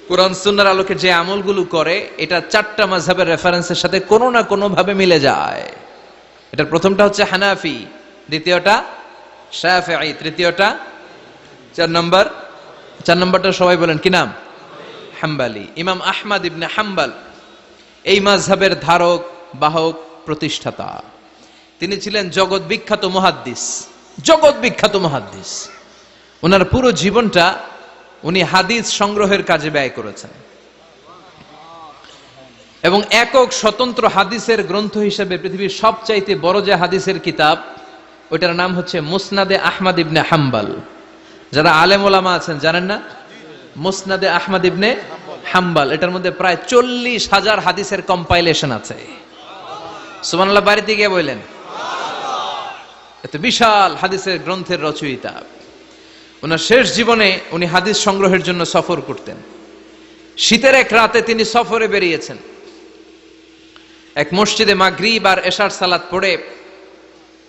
কোরআন সুন্নাহর আলোকে যে আমলগুলো করে, এটা 4টা মাযহাবের রেফারেন্সের সাথে কোনো না কোনো ভাবে মিলে যায়। এটার প্রথমটা হচ্ছে হানাফি, দ্বিতীয়টা শাফিঈ, তৃতীয়টা 4 নম্বরটা সবাই বলেন কি নাম? হাম্বলি। ইমাম আহমদ ইবনে হাম্বল এই মাযহাবের ধারক, বাহক, প্রতিষ্ঠাতা। তিনি ছিলেন জগৎ বিখ্যাত মুহাদ্দিস। ওনার পুরো জীবনটা উনি হাদিস সংগ্রহের কাজে ব্যয় করেছেন, এবং একক স্বতন্ত্র হাদিসের গ্রন্থ হিসেবে পৃথিবীর সবচাইতে বড় যে হাদিসের কিতাব, ওইটার নাম হচ্ছে মুসনাদে আহমদ ইবনে হাম্বল। যারা আলেম ওলামা আছেন জানেন না? মুসনাদে আহমদ ইবনে হাম্বল, এটার মধ্যে প্রায় 40,000 হাদিসের কম্পাইলেশন আছে। সুবহানাল্লাহ, বাড়িতে গিয়ে বললেন। এত বিশাল হাদিসের গ্রন্থের রচয়িতা। ওনার শেষ জীবনে উনি হাদিস সংগ্রহের জন্য সফর করতেন। শীতের এক রাতে তিনি সফরে বেরিয়েছেন। এক মসজিদে মাগরিব আর এশার সালাত পড়ে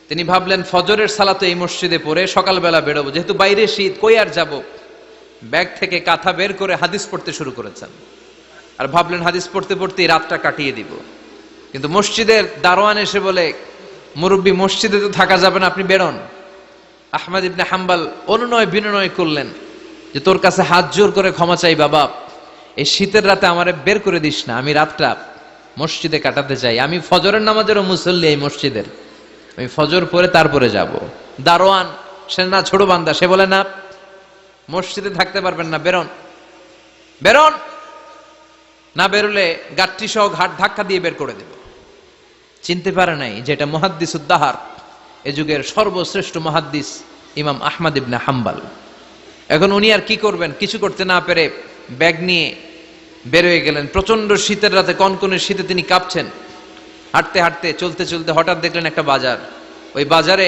তিনি ভাবলেন ফজরের সালাত এই মসজিদে পড়ে সকালবেলা বেরোবো, যেহেতু বাইরে শীত, কই আর যাব। ব্যাগ থেকে কাঁথা বের করে হাদিস পড়তে শুরু করেছেন, আর ভাবলেন হাদিস পড়তে পড়তে রাতটা কাটিয়ে দিব। কিন্তু মসজিদের দারোয়ান এসে বলে, মুরব্বী, মসজিদে তো থাকা যাবে না, আপনি বেরোন। আহমদ ইবনে হাম্বল অনুনয় বিনয় করলেন যে তোর কাছে হাত জোর করে ক্ষমা চাই বাবা, এই শীতের রাতে আমারে বের করে দিস না, আমি রাতটা মসজিদে কাটাতে চাই। আমি ফজরের নামাজেরও মুসল্লি এই মসজিদের, আমি ফজর পরে তারপরে যাব। দারোয়ান সে না ছোট বান্দা, সে বলে না, মসজিদে থাকতে পারবেন না, বেরোন। না বেরোলে গাট্টি সহ ঘাট ধাক্কা দিয়ে বের করে দেব। চিনতে পারে নাই যে এটা মুহাদ্দিসুদ দাহর, এ যুগের সর্বশ্রেষ্ঠ মুহাদ্দিস ইমাম আহমদ ইবনে হাম্বল। এখন উনি আর কি করবেন, কিছু করতে না পেরে ব্যাগ নিয়ে বের হয়ে গেলেন। প্রচন্ড শীতের রাতে, কনকনে শীতে তিনি কাঁপছেন। হাঁটতে হাঁটতে, চলতে চলতে হঠাৎ দেখলেন একটা বাজার। ওই বাজারে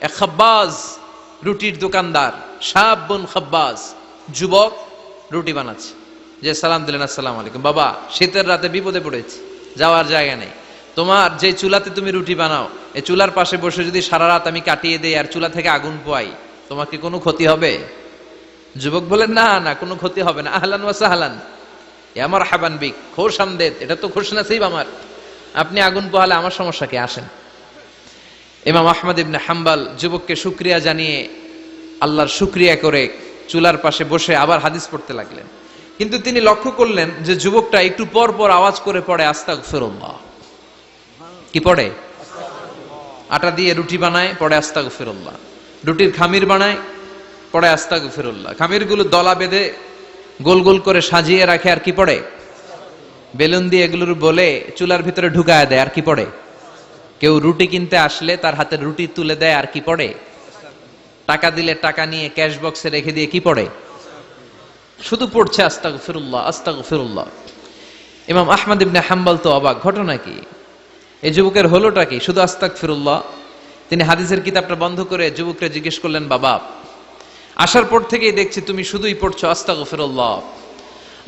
এক খাব্বাজ, রুটির দোকানদার, শাবুন খাব্বাজ, যুবক রুটি বানাচ্ছে। যে সালাম দিলেন, আসসালামু আলাইকুম। বাবা, শীতের রাতে বিপদে পড়েছি, যাওয়ার জায়গা নেই। তোমার যে চুলাতে তুমি রুটি বানাও, এই চুলার পাশে বসে যদি সারা রাত আমি কাটিয়ে দেই আর চুলা থেকে আগুন পোয়াই, তোমার কি কোনো ক্ষতি হবে? যুবক বলেন, না না, কোনো ক্ষতি হবে না। আহলান ওয়া সাহলান, আমার হাবান বিক, খোশ আমদেদ, এটা তো খুশ নসিব আমার। আপনি আগুন পোহালে আমার সমস্যা কি, আসেন। ইমাম আহমদ ইবনে হাম্বল যুবককে শুকরিয়া জানিয়ে, আল্লাহর শুকরিয়া করে চুলার পাশে বসে আবার হাদিস পড়তে লাগলেন। কিন্তু তিনি লক্ষ্য করলেন যে যুবকটা একটু পর পর আওয়াজ করে পড়ে আস্তাগফিরুল্লাহ। কি পড়ে? আটা দিয়ে রুটি বানায়, পড়ে আস্তাগফিরুল্লাহ। রুটির খামির বানায়, পড়ে আস্তাগফিরুল্লাহ। খামিরগুলো দলা বেঁধে গোল গোল করে সাজিয়ে রাখে, আর কি পড়ে? বেলুন দিয়ে এগুলোর বলে চুলার ভিতরে ঢুকায় দেয়, আর কি পড়ে? কেউ রুটি কিনতে আসলে তার হাতে রুটি তুলে দেয়, আর কি পড়ে? টাকা দিলে টাকা নিয়ে ক্যাশ বক্সে রেখে দিয়ে কি পড়ে? শুধু পড়ছে আস্তাগফিরুল্লাহ, আস্তাগফিরুল্লাহ। ইমাম আহমদ ইবনে হাম্বল তো অবাক, ঘটনা কি, এই যুবকের হলোটা কি? শুধু আস্তাগফিরুল্লাহ। তিনি হাদিসের কিতাবটা বন্ধ করে যুবককে জিজ্ঞেস করলেন, বাবা, আসার পর থেকেই দেখছি তুমি শুধুই পড়ছো আস্তাগফিরুল্লাহ,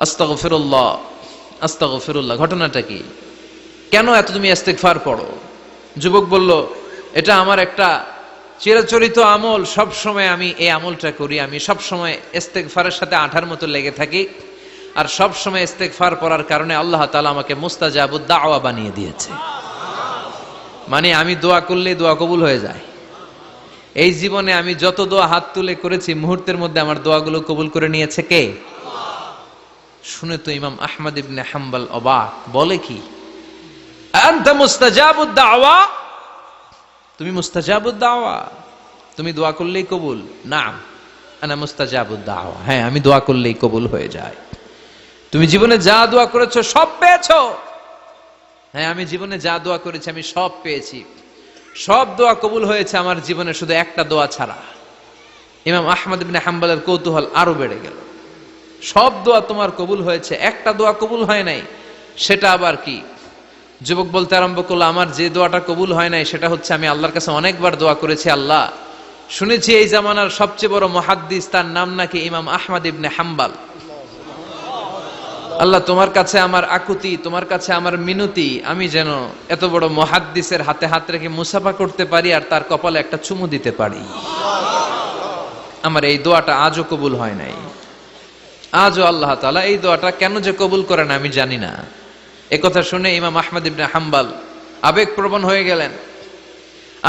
আস্তাগফিরুল্লাহ, আস্তাগফিরুল্লাহ, ঘটনাটা কি? কেন এত তুমি ইস্তেগফার পড়ো? যুবক বলল, এটা আমার একটা চিরাচরিত আমল, সব সময় আমি এই আমলটা করি। আমি সব সময় ইস্তেগফারের সাথে আঠার মতো লেগে থাকি, আর সব সময় ইস্তেগফার পড়ার কারণে আল্লাহ তাআলা আমাকে মুস্তাজাবুদ দাওয়া বানিয়ে দিয়েছে। মানে আমি দোয়া করলে দোয়া কবুল হয়ে যায়। এই জীবনে আমি যত দোয়া হাত তুলে করেছি, মুহূর্তের মধ্যে আমার দোয়াগুলো কবুল করে নিয়েছে কে? শুনে তো ইমাম আহমদ ইবনে হাম্বল অবাক, বলে কি, আনতা মুস্তাজাবুদ দাওয়া, তুমি মুস্তাজাবুদ দাওয়া, তুমি দোয়া করলেই কবুল? নাম আনা মুস্তাজাবুদ দাওয়া, হ্যাঁ আমি দোয়া করলেই কবুল হয়ে যায়। তুমি জীবনে যা দোয়া করেছো সব পেয়েছো? হ্যাঁ, আমি জীবনে যা দোয়া করেছি আমি সব পেয়েছি, সব দোয়া কবুল হয়েছে আমার জীবনে, শুধু একটা দোয়া ছাড়া। ইমাম আহমদ ইবনে হাম্বলের কৌতূহল আরো বেড়ে গেল। সব দোয়া তোমার কবুল হয়েছে, একটা দোয়া কবুল হয় নাই, সেটা আবার কি? যুবক বলতে আরম্ভ করলো, আমার যে দোয়াটা কবুল হয় নাই সেটা হচ্ছে আমি আল্লাহর কাছে অনেকবার দোয়া করেছি, আল্লাহ শুনেছি এই জামানার সবচেয়ে বড় মুহাদ্দিস, তার নাম নাকি ইমাম আহমদ ইবনে হাম্বল। আল্লাহ তোমার কাছে আমার আকুতি, তোমার কাছে আমার মিনতি, আমি যেন এত বড় মুহাদ্দিসের হাতে হাত রেখে মুসাফা করতে পারি আর তার কপালে একটা চুমু দিতে পারি। আমার এই দোয়াটা আজও কবুল হয় নাই। আজও আল্লাহ তাআলা এই দোয়াটা কেন যে কবুল করেন আমি জানি না। একথা শুনে ইমাম আহমদ ইবনে হাম্বল আবেগপ্রবণ হয়ে গেলেন,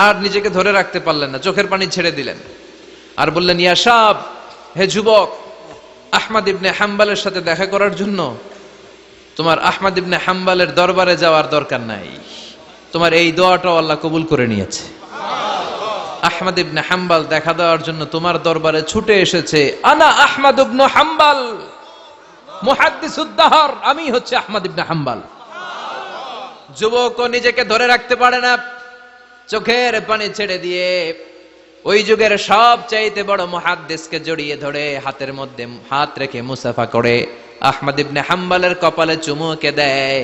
আর নিজেকে ধরে রাখতে পারলেন না, চোখের পানি ছেড়ে দিলেন আর বললেন, ইয়া শাব, হে যুবক, আহমদ ইবনে হাম্বলের সাথে দেখা করার জন্য তোমার আহমদ ইবনে হাম্বলের দরবারে যাওয়ার দরকার নাই, তোমার এই দোয়াটাও আল্লাহ কবুল করে নিয়েছে। আহমদ ইবনে হাম্বল দেখা দেওয়ার জন্য তোমার দরবারে ছুটে এসেছে। আনা আহমদ ইবনে হাম্বল মুহাদ্দিসুদ দাহর, আমি হচ্ছে আহমদ ইবনে হাম্বল। যুবক নিজেকে ধরে রাখতে পারে না, চোখের পানি ছেড়ে দিয়ে ওই যুগের সবচাইতে বড় মুহাদ্দিসকে জড়িয়ে ধরে হাতের মধ্যে হাত রেখে মুসাফা করে আহমদ ইবনে হাম্বলের কপালে চুমুকে দেয়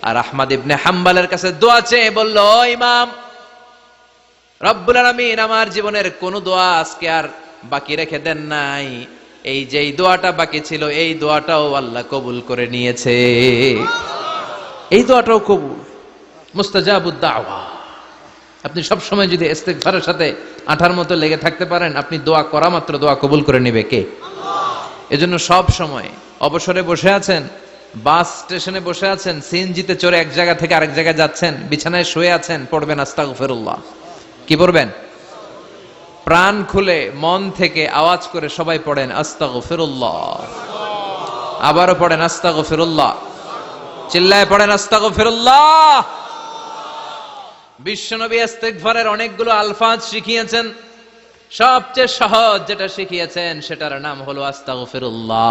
আর আহমদ ইবনে হাম্বলের কাছে দোয়া চেয়ে বলল, ইমাম, রব্বুল আলামিন আমার জীবনের কোন দোয়া আজকে আর বাকি রেখে দেন নাই, এই যে দোয়াটা বাকি ছিল এই দোয়াটাও আল্লাহ কবুল করে নিয়েছে। এই দোয়াটাও কবুল, মুস্তাজাবুদ দাওয়া। আপনি সব সময় যদি ইস্তিগফারের সাথে আঠার মতো লেগে থাকতে পারেন, আপনি দোয়া করা মাত্র দোয়া কবুল করে নেবে কে? এজন্য সব সময় অবসরে বসে আছেন, বাস স্টেশনে বসে আছেন, সিএনজিতে চড়ে এক জায়গা থেকে আরেক জায়গায় যাচ্ছেন, বিছানায় শুয়ে আছেন, পড়বেন আস্তাগফিরুল্লাহ। কি পড়বেন? প্রাণ খুলে মন থেকে আওয়াজ করে সবাই পড়েন আস্তাগফিরুল্লাহ। আবারও পড়েন আস্তাগফিরুল্লাহ, চিল্লায় পড়েন আস্তাগফিরুল্লাহ। বিশ্বনবী ইস্তিগফারের অনেকগুলো আলফাজ শিখিয়েছেন, সবচেয়ে সহজ যেটা শিখিয়েছেন সেটার নাম হলো আস্তাগফিরুল্লাহ।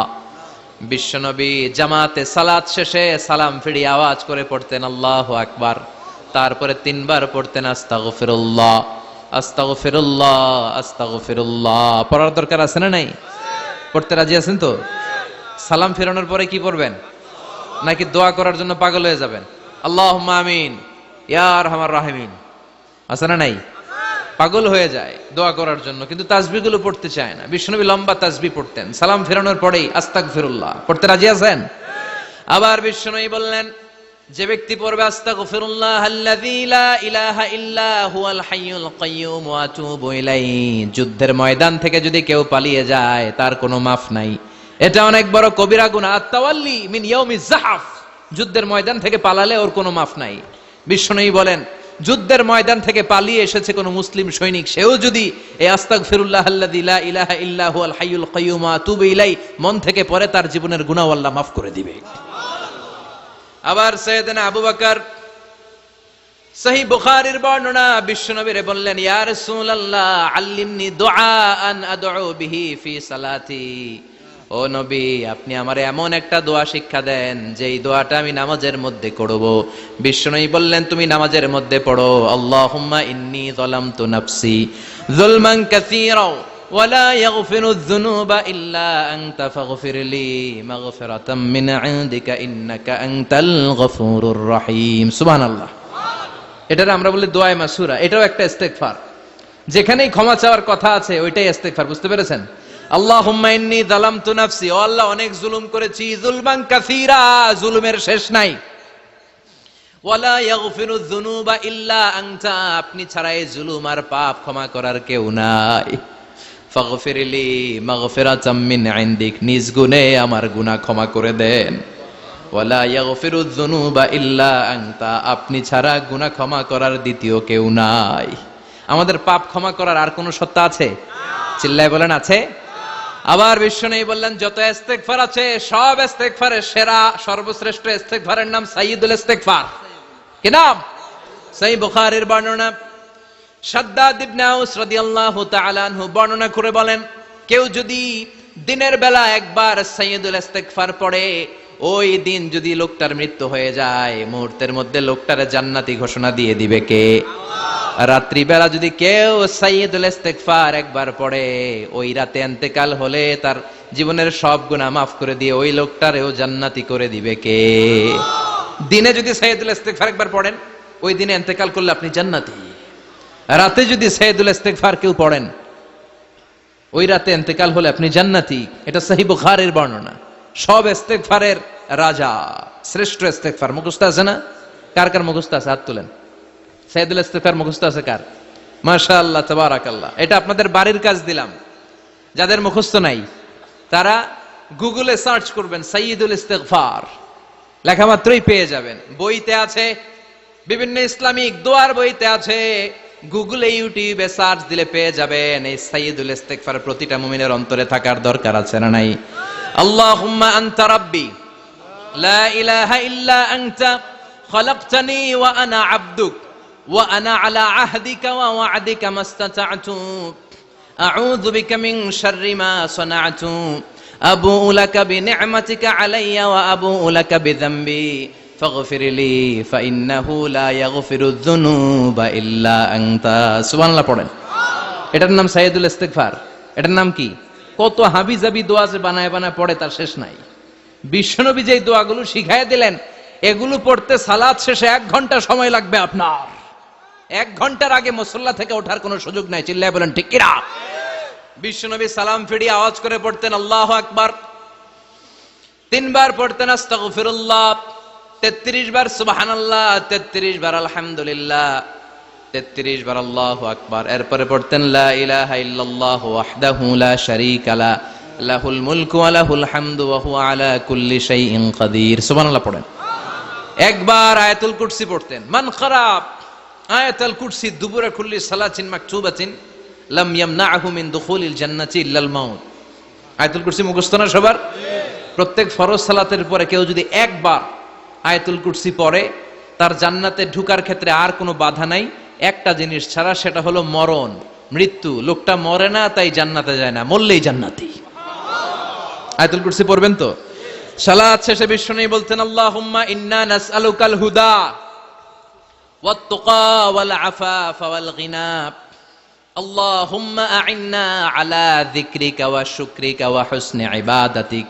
বিশ্বনবী জামাতে সালাত শেষে সালাম ফিরিয়ে আওয়াজ করে পড়তেন আল্লাহু আকবার, তারপরে 3 বার পড়তেন আস্তাগফিরুল্লাহ, আস্তাগফিরুল্লাহ, আস্তাগফিরুল্লাহ। পড়ার দরকার আছে না নাই? পড়তে রাজি আছেন তো? সালাম ফেরানোর পরে কি পড়বেন? নাকি দোয়া করার জন্য পাগল হয়ে যাবেন? আল্লাহুম্মা আমিন ইয়া আরহামার রাহিমিন, আছে না নাই? পাগল হয়ে যায় দোয়া করার জন্য, কিন্তু তাসবিহগুলো পড়তে চায় না। বিশ্বনবী লম্বা তাসবিহ পড়তেন, সালাম ফেরানোর পরেই আস্তাগফিরুল্লাহ। পড়তে রাজি আছেন? আবার বিশ্বনবী বললেন, যে ব্যক্তি পড়বে আস্তাগফিরুল্লাহ আল্লাযী লা ইলাহা ইল্লা হুয়াল হাইয়ুল কাইয়্যুম ওয়া আতুবু ইলাইহি, যুদ্ধের ময়দান থেকে যদি কেউ পালিয়ে যায় তার কোনো মাফ নাই। এটা অনেক বড় কবিরা গুনাহ। আত-তাওয়াল্লি মিন ইয়াউমিজ যাহাফ, যুদ্ধের ময়দান থেকে পালালে ওর কোনো মাফ নাই। বিশ্বনবী বলেন, যুদ্ধের ময়দান থেকে পালিয়ে এসেছে কোন মুসলিম সৈনিক, সেও যদি এই আস্তাগফিরুল্লাহ আল্লাযী লা ইলাহা ইল্লা হুয়াল হাইয়ুল কাইয়্যুম ওয়া আতুবু ইলাইহি মন থেকে পড়ে, তার জীবনের গুনাহ আল্লাহ মাফ করে দিবে। আবার সাইয়েদনা আবু বকর, সহিহ বুখারীর বর্ণনা, বিশ্বনবীরে বললেন, ইয়া রাসূলুল্লাহ আল্লিমনি দুআআন আদউ বিহি ফি সালাতি, ও নবী আপনি আমারে এমন একটা দোয়া শিক্ষা দেন যেই দোয়াটা আমি নামাজের মধ্যে করব। বিশ্বনবী বললেন, তুমি নামাজের মধ্যে পড়ো, আল্লাহুম্মা ইন্নী যালামতু নাফসি যুলমান কাসীরা ওয়া লা ইয়াগফিরুয যুনুবা ইল্লা আনতা ফাগফিরলি মাগফিরাতাম মিন ইনদিকা ইন্নাকা আনতাল গফুরুর রহিম। সুবহানাল্লাহ। এটারে আমরা বলি দোয়ায়ে মাসুরা, এটাও একটা ইস্তিগফার। যেখানেই ক্ষমা চাওয়ার কথা আছে ওইটাই ইস্তিগফার। বুঝতে পেরেছেন? আল্লাহুম্মা ইন্নী যালামতু নাফসি, ও আল্লাহ অনেক জুলুম করেছি, যুলমান কাসীরা, জুলুমের শেষ নাই। ওয়া লা ইয়াগফিরুয যুনুবা ইল্লা আনতা, আপনি ছাড়া এই জুলুম আর পাপ ক্ষমা করার কেউ নাই। ফাগফিরলি মাগফিরাতাম মিন ইনদিক, নিজ গুণে আমার গুনাহ ক্ষমা করে দেন। ওয়া লা ইয়াগফিরুয যুনুবা ইল্লা আনতা, আপনি ছাড়া গুনাহ ক্ষমা করার দ্বিতীয় কেউ নাই। আমাদের পাপ ক্ষমা করার আর কোন সত্তা আছে? চিল্লায় বলেন আছে? আবার বিশ্বনবী বললেন, যত ইস্তিগফার আছে সব ইস্তিগফারের সেরা সর্বশ্রেষ্ঠ ইস্তিগফারের নাম সাইয়্যিদুল ইস্তিগফার। কি নাম? সহিহ বুখারীর বর্ণনা, শাদ্দাদ ইবনে আউস রাদিয়াল্লাহু তাআলা আনহু বর্ণনা করে বলেন, কেউ যদি দিনের বেলা একবার সাইয়্যিদুল ইস্তিগফার পড়ে, ওই দিন যদি লোকটার মৃত্যু হয়ে যায়, মুহূর্তের মধ্যে লোকটারে জান্নাতি ঘোষণা দিয়ে দিবে কে? রাত্রি বেলা যদি কেউ সাইয়্যিদুল ইস্তিগফার একবার পড়ে, ওই রাতে ইন্তেকাল হলে তার জীবনের সব গুনাহ মাফ করে দিয়ে ওই লোকটারেও জান্নাতি করে দিবে কে? দিনে যদি সাইয়্যিদুল ইস্তিগফার একবার পড়েন, ওই দিনে ইন্তেকাল করলে আপনি জান্নাতি। রাতে যদি সাইয়্যিদুল ইস্তিগফার কেউ পড়েন, ওই রাতে ইন্তেকাল হলে আপনি জান্নাতি। এটা সহিহ বুখারীর বর্ণনা। সব ইস্তিগফারের রাজা, শ্রেষ্ঠ ইস্তিগফার মুখস্থ আছে না? কার কার মুখস্থ আছে? হাত তুলেন। সাইয়্যিদুল ইস্তিগফার মুখস্থ আছে কার? মাশাআল্লাহ, তাবারাকাল্লাহ। এটা আপনাদের বাড়ির কাজ দিলাম। যাদের মুখস্থ নাই তারা গুগলে সার্চ করবেন সাইয়্যিদুল ইস্তিগফার, লেখা মাত্রই পেয়ে যাবেন। বইতে আছে, বিভিন্ন ইসলামিক দোয়ার বইতে আছে। গুগলে, ইউটিউবে সার্চ দিলে পেয়ে যাবেন। এই সাইয়্যিদুল ইস্তিগফার প্রতিটা মুমিনের অন্তরে থাকার দরকার আছে না নাই? আল্লাহুম্মা আনতা রাব্বি লা ইলাহা ইল্লা আনতা খালাকতানি ওয়া আনা আবদুক ওয়া আনা আলা আহদিকা ওয়া ওয়া'দিকা মাস্তাতা'তু আউযু বিকা মিন শাররি মা সানা'তু আবুউ লাকা বিনি'মাতিকা আলাইয়া ওয়া আবুউ লাকা বিযামবি ফাগফিরলি ফাইন্নাহু লা ইয়াগফিরুয যুনুবা ইল্লা আনতা। সুবহানাল্লাহ পড়েন। এটার নাম সাইয়্যিদুল ইস্তিগফার। এটার নাম কি? কত হাবিজাবি দোয়া যে বানায় বানায় পড়ে তার শেষ নাই। বিশ্বনবী যেই দোয়াগুলো শিখাইয়া দিলেন, এগুলো পড়তে সালাত শেষে 1 ঘন্টা সময় লাগবে আপনার। 1 ঘন্টার আগে মুসল্লা থেকে ওঠার কোনো সুযোগ নাই। চিল্লায় বলেন ঠিক কিনা? বিশ্বনবী সালাম ফিরিয়ে আওয়াজ করে পড়তেন আল্লাহু আকবার, 3 বার পড়তেন আস্তাগফিরুল্লাহ, 33 বার সুবহানাল্লাহ, 33 বার আলহামদুলিল্লাহ, 33 বার আল্লাহু আকবার। এরপরে পড়তেন লা ইলাহা ইল্লাল্লাহু ওয়াহদাহু লা শারীকা লা লাহুল মুলকু ওয়া লাহুল হামদু ওয়া হুয়া আলা কুল্লি শাইইন কাদির। সুবহানাল্লাহ পড়েন। একবার আয়াতুল কুরসি পড়তেন। মান খারাপ আয়াতুল কুরসি দুবুরা কুল্লি সালাতিন মাকতুবাতিন লাম ইয়ামনাহু মিন দুখুলিল জান্নাতি ইল্লাল মাউত। আয়াতুল কুরসি মুখস্থ না সবার? প্রত্যেক ফরজ সালাতের পরে কেউ যদি একবার আয়াতুল কুরসি পড়ে, তার জান্নাতে ঢোকার ক্ষেত্রে আর কোনো বাধা নাই, একটা জিনিস ছাড়া, সেটা হলো মরণ, মৃত্যু। লোকটা মরে না তাই জান্নাতে যায় না, মরলেই জান্নাতি। আয়াতুল কুরসি পড়বেন তো? সালাত শেষে বিশ্বনবী বলতেন আল্লাহুম্মা ইন্না নাসআলুকাল হুদা ওয়াত তুকা ওয়াল আফাফা ওয়াল গিনা আল্লাহুম্মা আ'ইন্না আলা যিকরিকা ওয়া শুকরিকা ওয়া হুসনি ইবাদাতিক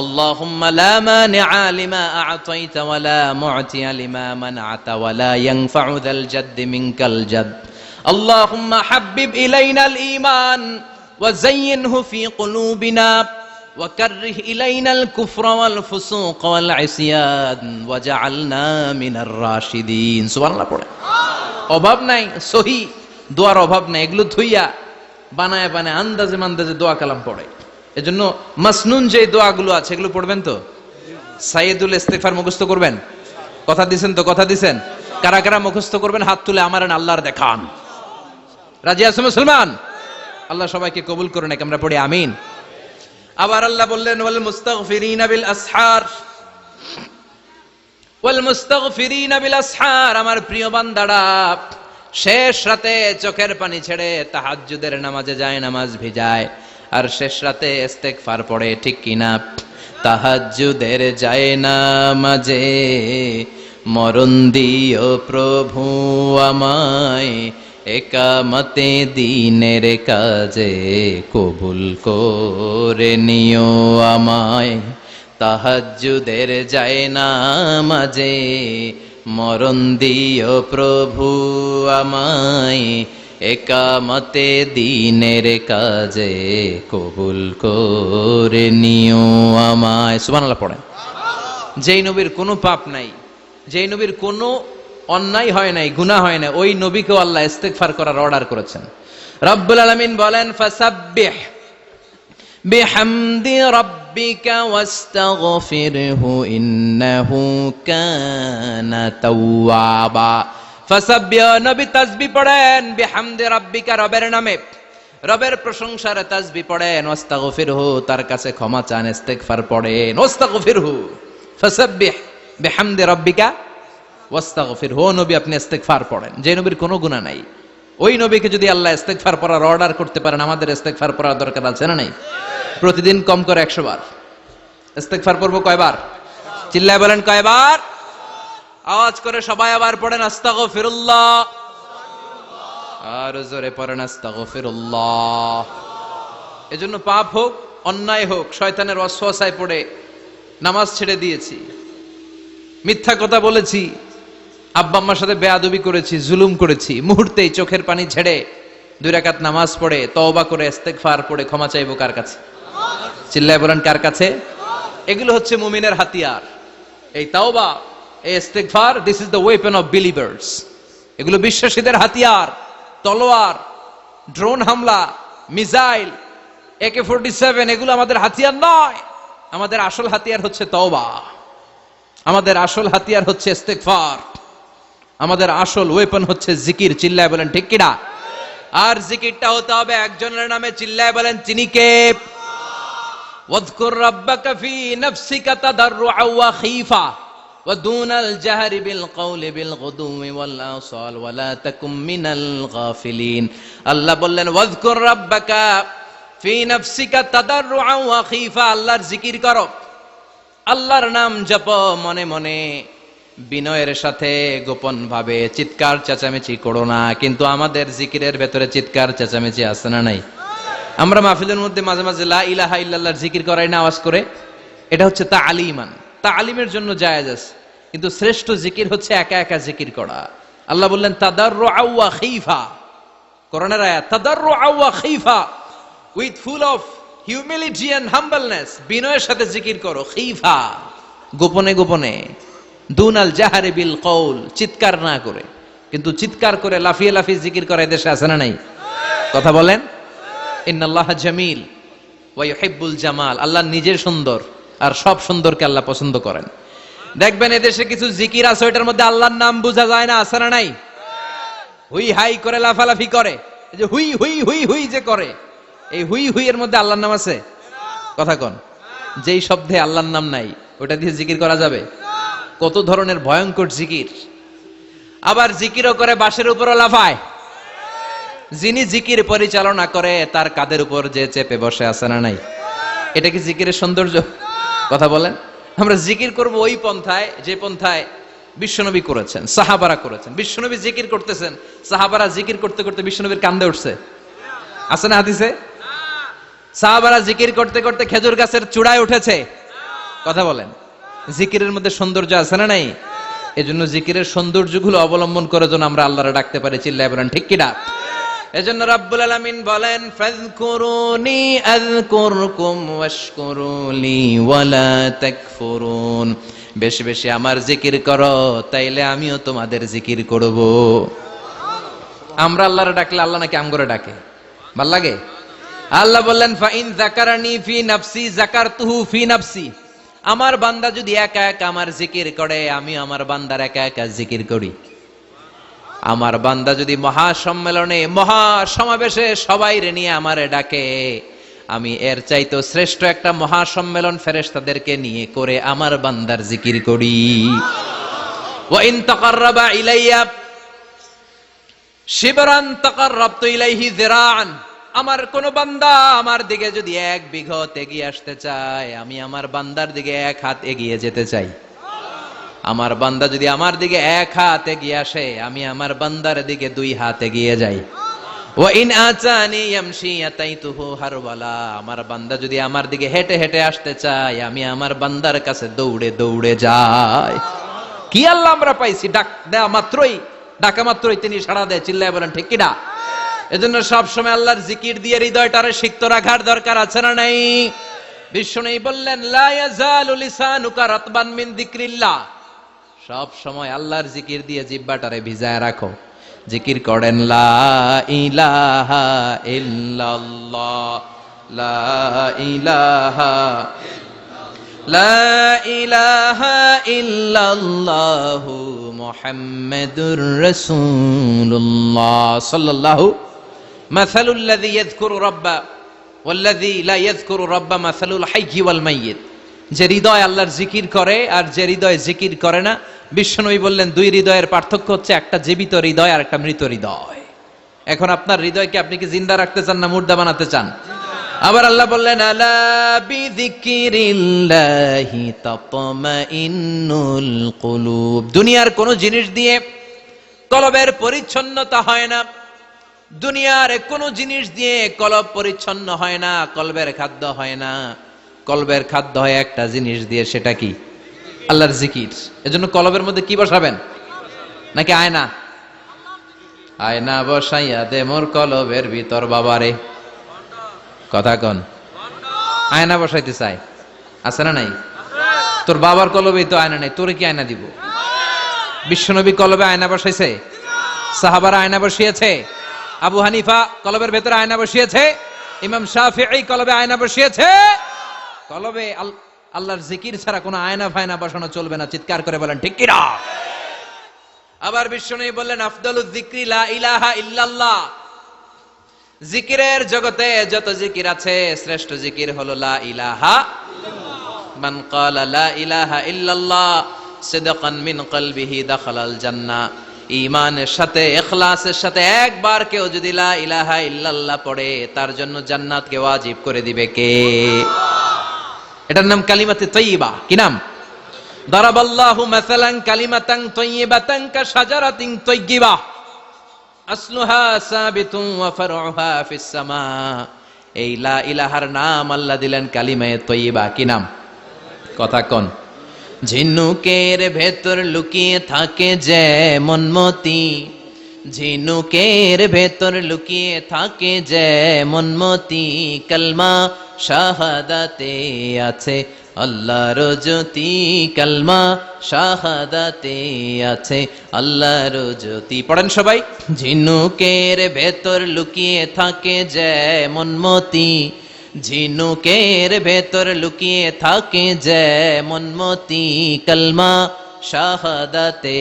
আল্লাহুম্মা লা মানিআ লিমা আ'তাইতা ওয়া লা মু'তিয়া লিমা মানআতা ওয়া লা ইয়ানফা'ু যাল জাদ্দি মিনকাল জাদ আল্লাহুম্মা হাব্বিব ইলাইনাল ঈমান ওয়া যায়্যিনহু ফি কুলুবিনা ওয়া কাররিহ ইলাইনাল কুফরা ওয়াল ফুসুক ওয়াল ইসয়ান ওয়াজআলনা মিনার রাশিদিন। সুবহানাল্লাহ পড়ে। অভাব নাই, সহি দোয়ার অভাব নাই। এগুলো থুইয়া বানায় বানায় আন্দাজে মান্দাজে দোয়া কালাম পড়ে। এজন্য মাসনুন যে দোয়াগুলো আছে এগুলো পড়বেন তো? সাইয়্যিদুল ইস্তিগফার মুখস্থ করবেন? কথা দিছেন তো? কথা দিছেন? কারা কারা মুখস্থ করবেন হাত তুলে আমারেন আল্লাহর দেখান। রাজি আছে মুসলমান? আল্লাহ সবাইকে কবুল করুন। আমরা পড়ি আমিন। আবার আল্লাহ বললেন ওয়াল মুস্তাগফিরিনা বিল আসহার, ওয়াল মুস্তাগফিরিনা বিল আসহার। আমার প্রিয় বান্দারা শেষ রাতে চোখের পানি ছেড়ে তাহাজ্জুদের নামাজে যায়, নামাজ ভিজায়, আর শেষ রাতে ইস্তিগফার পড়ে, ঠিক কিনা? তাহাজ্জুদের যায় নামাজে মরণ দিও প্রভু আমায়, একামতে দিনের কাজে কবুল করে নিও আমায়। তাহাজ্জুদের যায় নামাজে মরণ দিও প্রভু আমায়, একামতে দিনের কাজে কবুল করে নিও আমায়। সুবহানাল্লাহ পড়েন। যেই নবীর কোনো পাপ নাই, যেই নবীর কোনো অন্যায় হয় নাই, গুনাহ হয় না, ওই নবীকেও আল্লাহ ইস্তিগফার করার অর্ডার করেছেন। রব্বুল আলামিন বলেন ফাসাব্বিহ বিহামদি রাব্বিকা ওয়াস্তাগফিরহু ইন্নাহু কানা তাওয়াবা। ফাসাব্বিহ, নবী তাসবিহ পড়েন, বিহামদি রাব্বিকা, রবের নামে, রবের প্রশংসার তাসবিহ পড়েন, ওয়াস্তাগফিরহু, তার কাছে ক্ষমা চান, ইস্তিগফার পড়েন। ওয়াস্তাগফিরহু, ফাসাব্বিহ বিহামদি রাব্বিকা ওয়াস্তাগফিরহু। নবী আপনি ইস্তিগফার পড়েন। যে নবীর কোনো গুনাহ নাই, ওই নবীকে যদি আল্লাহ ইস্তিগফার পড়ার অর্ডার করতে পারেন, আমাদের ইস্তিগফার পড়ার দরকার আছে না নাই? প্রতিদিন কম করে 100 বার ইস্তিগফার পড়বো। কয়বার? চিল্লায় বলেন কয়বার? আওয়াজ করে সবাই আবার পড়েন আস্তাগফিরুল্লাহ, আর জোরে পড়েন আস্তাগফিরুল্লাহ। এজন্য পাপ হোক, অন্যায় হোক, শয়তানের ওয়াসওয়াসায় পড়ে নামাজ ছেড়ে দিয়েছি, মিথ্যা কথা বলেছি, আব্বা আম্মার সাথে বেয়াদবি করেছি, জুলুম করেছি, মুহূর্তেই চোখের পানি ঝেড়ে 2 রাকাত নামাজ পড়ে তওবা করে ইস্তেগফার পড়ে ক্ষমা চাইবো কার কাছে? চিল্লায় বলেন কার কাছে? এগুলো হচ্ছে মুমিনের হাতিয়ার। এই তাওবা, এই ইস্তেগফার, this is the weapon of believers. এগুলো বিশ্বাসীদের হাতিয়ার। তলোয়ার, ড্রোন হামলা, মিসাইল, AK-47 এগুলো আমাদের হাতিয়ার নয়। আমাদের আসল হাতিয়ার হচ্ছে তওবা, আমাদের আসল হাতিয়ার হচ্ছে ইস্তেগফার, আমাদের আসল ওয়েপন হচ্ছে জিকির। চিল্লায় বলেন ঠিক কিনা? আর জিকিরটা হতে হবে একজনের নামে। চিল্লায় বলেন তিনি কে? ওয়াযকুর রাব্বাকা ফি নাফসিকা তাদাররুআ ওয়া খীফা ওয়া দুনাল জাহরি বিল কওলি বিল গুদুমি ওয়াল আসাল ওয়া লা তাকুম মিনাল গাফিলিন। আল্লাহ বললেন ওয়াযকুর রাব্বাকা ফি নাফসিকা তাদাররুআ ওয়া খীফা, আল্লাহর জিকির করো, আল্লাহর নাম জপো মনে মনে, বিনয়ের সাথে, গোপন ভাবে, চিৎকার চেঁচামেচি করো না। কিন্তু আমাদের জিকিরের ভেতরে চিৎকার চেঁচামেচি আছে না নাই? আমরা মাহফিলের মধ্যে মাঝে মাঝে লা ইলাহা ইল্লাল্লাহর জিকির করাই না আওয়াজ করে। এটা হচ্ছে তালিমান, তালিমের জন্য জায়েজ আছে, কিন্তু শ্রেষ্ঠ জিকির হচ্ছে একা একা জিকির করা। আল্লাহ বললেন তাদাররুআ ওয়া খীফা, কোরআনের আয়াত, তাদাররুআ ওয়া খীফা, with full of humility and humbleness, বিনয়ের সাথে জিকির করো। খীফা, গোপনে গোপনে। দুনাল জাহারি বিল কওল, চিৎকার না করে। কিন্তু চিৎকার করে লাফিয়ে লাফিয়ে জিকির করা দেশে আছে না নাই? কথা বলেন। ইন্নাল্লাহা জামিল ওয়া ইউহিব্বুল জামাল, আল্লাহ নিজে সুন্দর আর সব সুন্দরকে আল্লাহ পছন্দ করেন। দেখবেন এদেশে কিছু জিকির আছে ওইটার মধ্যে আল্লাহর নাম বোঝা যায় না, আছে না নাই? হুই হাই করে লাফালাফি করে, এই যে হুই হুই হুই হুই যে করে, এই হুই হুই এর মধ্যে আল্লাহর নাম আছে? কথা কন। যেই শব্দে আল্লাহর নাম নাই ওটা দিয়ে জিকির করা যাবে? কত ধরনের ভয়ঙ্কর জিকির। আবার জিকিরও করে বাঁশের উপরও লাফায়। যিনি জিকির পরিচালনা করে তার কাঁধের উপর যে চেপে বসে, আছে না নাই? এটা কি জিকিরের সৌন্দর্য? কথা বলেন। আমরা জিকির করব ওই পন্থায় যে পন্থায় বিশ্বনবী করেছেন, সাহাবারা করেছেন। বিশ্বনবী জিকির করতেছেন, সাহাবারা জিকির করতে করতে বিশ্বনবীর কান্দে উঠছে, আছে না হাদিসে? সাহাবারা জিকির করতে করতে খেজুর গাছের চূড়ায় উঠেছে। কথা বলেন। জিকিরের মধ্যে সৌন্দর্য আছে না নাই? এজন্য জিকিরের সৌন্দর্যগুলো অবলম্বন করে যেন আমরা আল্লাহরে ডাকতে পারি। চিল্লায় বলেন ঠিক কিনা? এজন্য রাব্বুল আলামিন বলেন ফাযকুরুনি আযকুরকুম ওয়াশকুরুলি ওয়ালা তাকফুরুন, বেশি বেশি আমার জিকির করো তাইলে আমিও তোমাদের জিকির করব। আমরা আল্লাহরে ডাকলে আল্লাহ নাকি আমগরে ডাকে? ভাল লাগে? আল্লাহ বললেন ফাইন যাকারানি ফি নাফসি যাকারতুহু ফি নাফসি, আমার বান্দা যদি একা একা আমার জিকির করে আমি আমার বান্দার একা একা জিকির করি। আমার বান্দা যদি মহাসম্মেলনে মহাসমাবেশে সবাই রে নিয়ে আমারে ডাকে, আমি এর চাইতো শ্রেষ্ঠ একটা মহাসম্মেলন ফেরেশতাদেরকে নিয়ে করে আমার বান্দার জিকির করি। ওয়া ইন তাকাররাবা ইলাইয়া শিবরান তাকাররাবতু ইলাইহি যিরাআন, আমার কোন বান্দা আমার দিকে যদি 1 বিঘত এগিয়ে আসতে চায় আমি আমার বান্দার দিকে 1 হাত এগিয়ে যেতে চাই। আমার বান্দা যদি আমার দিকে 1 হাত এগিয়ে আসে আমি আমার বান্দার দিকে 2 হাত এগিয়ে যাই। ওয়া ইন আতানি ইয়ামশি আতাইতুহু হারওয়ালা, আমার বান্দা যদি আমার দিকে হেঁটে হেঁটে আসতে চায় আমি আমার বান্দার কাছে দৌড়ে দৌড়ে যাই। কি আল্লাহ আমরা পাইছি, ডাক দেয়া মাত্রই, ডাকা মাত্রই তিনি সাড়া দেয়। চিল্লায় বলেন ঠিক কিনা? এজন্য সব সময় আল্লাহর জিকির দিয়ে হৃদয়টারে সিক্ত রাখার দরকার আছে না নাই? বিশ্বনবী বললেন লা ইয়াজালু লিসানুকা রাতবান মিন যিকরিল্লাহ, সব সময় আল্লাহর জিকির দিয়ে জিহ্বাটারে ভিজায় রাখো। জিকির করেন লা ইলাহা ইল্লাল্লাহ, লা ইলাহা লা ইলাহা ইল্লাল্লাহু মুহাম্মাদুর রাসূলুল্লাহ সাল্লাল্লাহু মাসালুল লাযী ইয়াযকুরু রাব্বা ওয়াল্লাযী লা ইয়াযকুরু রাব্বা মাসালুল হাইয়্যি ওয়াল মাইয়িত, যে হৃদয় আল্লাহর জিকির করে আর যে হৃদয় জিকির করে না। বিশ্বনবী বললেন 2 হৃদয়ের পার্থক্য হচ্ছে একটা জীবিত হৃদয় আর একটা মৃত হৃদয়। এখন আপনার হৃদয়কে আপনি কি জিন্দা রাখতে চান না মুর্দা বানাতে চান? আবার আল্লাহ বললেন আলা বিযিকিরিল্লাহি তাতমাইন্নুল কুলুব, দুনিয়ার কোন জিনিস দিয়ে কলবের পরিচ্ছন্নতা হয় না। দুনিয়ার কোন জিনিস দিয়ে কলব পরিচ্ছন্ন হয় না, কলবের খাদ্য হয় না। কলবের খাদ্য হয় একটা জিনিস দিয়ে, সেটা কি? আল্লাহর জিকির। এজন্য কলবের মধ্যে কি বসাবেন? নাকি আয়না? আয়না বসাইয়া দে মোর কলবের ভিতর বাবারে। কথা কন। আয়না বসাইতে চাই, আছে না নাই? তোর বাবার কলবেই তো আয়না নেই, তোরে কি আয়না দিব? বিশ্বনবী কলবে আয়না বসাইছে? সাহাবারা আয়না বসিয়েছে? আবু হানিফা কলবের ভেতরে আয়না বসিয়েছে? ইমাম শাফিঈ কলবে আয়না বসিয়েছে? কলবে আল্লাহর জিকির ছাড়া কোনো আয়না ফায়না বসানো চলবে না। চিৎকার করে বলেন ঠিক কিনা? আবার বিশ্বনবী বললেন আফদালুয যিকরি লা ইলাহা ইল্লাল্লাহ। জিকিরের জগতে যত জিকির আছে শ্রেষ্ঠ জিকির হলো লা ইলাহা ইল্লাল্লাহ। মান ক্বালা লা ইলাহা ইল্লাল্লাহ সিদকান মিন কলবিহি দাখালাল জান্নাহ। ঈমানের সাথে ইখলাসের সাথে একবার কেউ যদি লা ইলাহা ইল্লাল্লাহ পড়ে তার জন্য জান্নাতকে ওয়াজিব করে দিবে কে? এটার নাম কালিমাতে তাইয়্যিবা। কি নাম? দারাবাল্লাহু মাসালান কালিমাতান তাইয়্যিবাতান কাশাজারাতিন তাইয়্যিবা আসলুহা সাবিতুন ওয়া ফারউহা ফিস সামা। এই লা ইলাহার নাম আল্লাহ দিলেন কালিমায়ে তাইয়্যিবা। কি নাম? কথা কোন? ঝিনুকের ভেতর লুকিয়ে থাকে যেমন মতি, ঝিনুকের ভেতর লুকিয়ে থাকে যেমন মতি, কালমা শাহাদাতে আছে আল্লাহর জ্যোতি, কালমা শাহাদাতে আছে আল্লাহর জ্যোতি। পড়েন সবাই। ঝিনুকের ভেতর লুকিয়ে থাকে যেমন মতি, ঝিনুকের ভেতর লুকিয়ে থাকে যেমন মতি, কালমা শাহাদাতে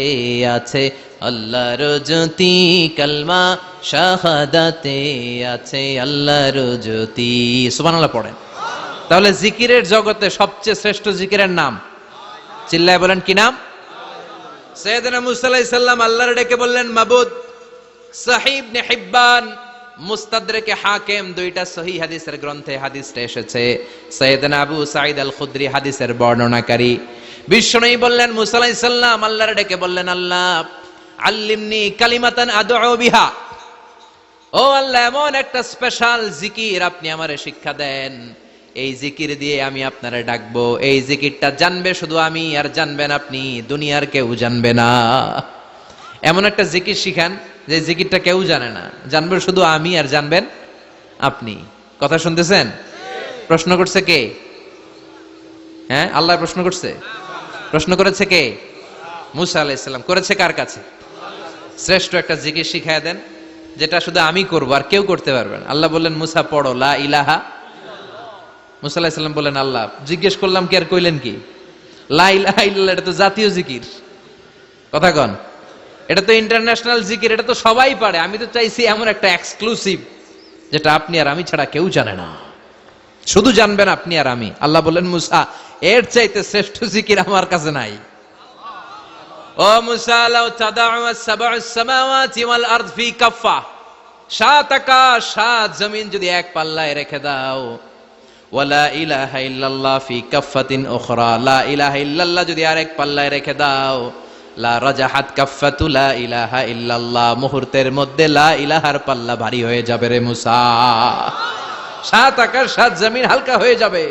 আছে আল্লাহর জ্যোতি, কালমা শাহাদাতে আছে আল্লাহর জ্যোতি। সুবহানাল্লাহ পড়েন। তাহলে জিকিরের জগতে সবচেয়ে শ্রেষ্ঠ জিকিরের নাম চিল্লায় বলেন কি নাম? সাইয়েদনা মুসা আলাইহিস সালাম আল্লাহর ডেকে বললেন মাবুদ। সহিহ ইবনে হিব্বান, মুস্তাদরাকে হাকিম দুইটা সহিহ হাদিসের গ্রন্থে হাদিসটা এসেছে। সাইয়েদনা আবু সাঈদ আল খুদরি হাদিসের বর্ণনাকারী। বিশ্বনবী বললেন মুসা আলাইহিস সালাম আল্লাহর ডেকে বললেন আল্লাহ আল্লিমনি কালিমাতান আদউ বিহা। ও আল্লাহ এমন একটা স্পেশাল জিকির আপনি আমারে শিক্ষা দেন, এই জিকির দিয়ে আমি আপনারে ডাকবো। এই জিকিরটা জানবে শুধু আমি আর জানবেন আপনি, দুনিয়ার কেউ জানবে না। এমন একটা জিকির শিখান যে জিকিরটা কেউ জানে না, জানবে শুধু আমি আর জানবেন আপনি। কথা শুনতেছেন? প্রশ্ন করছে কে? হ্যাঁ, আল্লাহ প্রশ্ন করছে। প্রশ্ন করেছে কে? মুসা আলাইহিস সালাম। করেছে কার কাছে? শ্রেষ্ঠ একটা জিকির শিখায় দেন যেটা শুধু আমি করবো আর কেউ করতে পারবেন। আল্লাহ বললেন মুসা পড়ো লা ইলাহা। মুসা আলাইহিস সালাম বললেন আল্লাহ জিজ্ঞেস করলাম কি আর কইলেন কি? লা ইলাহা ইল্লাল্লাহ এটা তো জাতীয় জিকির। কথা কন। এটা তো ইন্টারন্যাশনাল জিকির, এটা তো সবাই পারে। আমি তো চাইছি এমন একটা এক্সক্লুসিভ যেটা আপনি আর আমি ছাড়া কেউ জানে না, শুধু জানবেন আপনি আর আমি। আল্লাহ বললেন মুসা এর চাইতে শ্রেষ্ঠ জিকির আমার কাছে নাই। ও মুসা লাউ তাদাউ আস-সাবউস সামাওয়াতি ওয়াল আরদ ফি কাফফা, সাত আকাশ সাত জমিন যদি এক পাল্লায় রেখে দাও, ওয়ালা ইলাহা ইল্লাল্লাহ ফি কাফফাতিন উখরা, লা ইলাহা ইল্লাল্লাহ যদি আরেক পাল্লায় রেখে দাও, লা রাজাহাত কাফফাতু লা ইলাহা ইল্লাল্লাহ, মুহূর্তের মধ্যে লা ইলাহার পাল্লা ভারী হয়ে যাবে রে মুসা। সাত আকাশ সাত জমিন হালকা হয়ে যাবে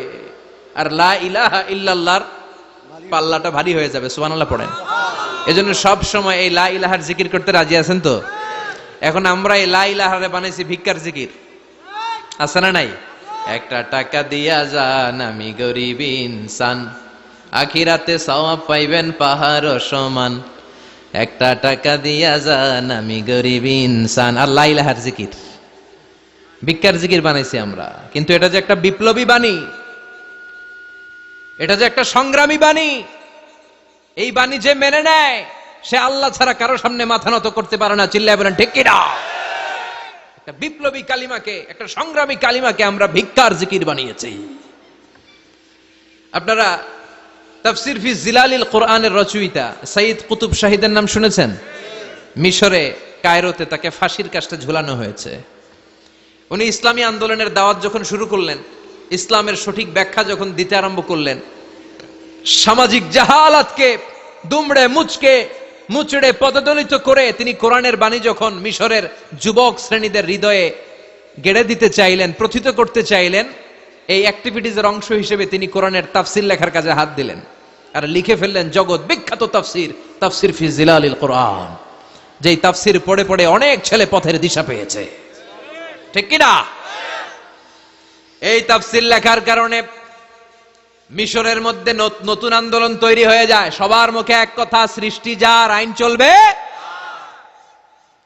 আর লা ইলাহা ইল্লাল্লাহর পাল্লাটা ভারী হয়ে যাবে। সুবহানাল্লাহ পড়েন। এজন্য সব সময় এই লা ইলাহার জিকির করতে রাজি আছেন তো? এখন আমরা এই লা ইলাহারে বানাইছি ভিক্ষার জিকির, আছে না নাই? একটা টাকা দিয়া যান আমি গরিব ইনসান, আখিরাতে সওয়াব পাইবেন পাহাড় সমান। একটা টাকা দিয়া যান আমি গরিব ইনসান। আর লা ইলাহার জিকির ভিক্ষার জিকির বানাইছি আমরা। কিন্তু এটা যে একটা বিপ্লবী বাণী, এটা যে একটা সংগ্রামী বাণী, এই বাণী যে মেনে নেয় সে আল্লাহ ছাড়া কারো সামনে মাথা নত করতে পারে না। চিল্লায় বলেন ঠিক কিনা? একটা বিপ্লবী কালিমাকে, একটা সংগ্রামী কালিমাকে আমরা ভিক্ষার জিকির বানিয়েছি। আপনারা তাফসীর ফি জিলালিল কোরআনের রচয়িতা সাইয়্যিদ কুতুব শাহীদের নাম শুনেছেন? মিশরে কায়রোতে তাকে ফাঁসির কাস্টে ঝুলানো হয়েছে। উনি ইসলামী আন্দোলনের দাওয়াত যখন শুরু করলেন, ইসলামের সঠিক ব্যাখ্যা যখন দিতে আরম্ভ করলেন, সামাজিক জাহালাতকে দুমড়ে মুচড়ে পদদলিত করে তিনি কোরআনের বাণী যখন মিশরের যুবক শ্রেণীদের হৃদয়ে গেড়ে দিতে চাইলেন, প্রথিত করতে চাইলেন, এই অ্যাক্টিভিটিজের অংশ হিসেবে তিনি কোরআনের তাফসীর লেখার কাজে হাত দিলেন। আর লিখে ফেললেন জগৎ বিখ্যাত তাফসির, তাফসির ফি জিলালিল কোরআন, যেই তাফসির পড়ে পড়ে অনেক ছেলে পথের দিশা পেয়েছে। ঠিক কিনা? এই তাফসির লেখার কারণে মিশরের মধ্যে নতুন আন্দোলন তৈরি হয়ে যায়। সবার মুখে এক কথা, সৃষ্টি যার, আইন চলবে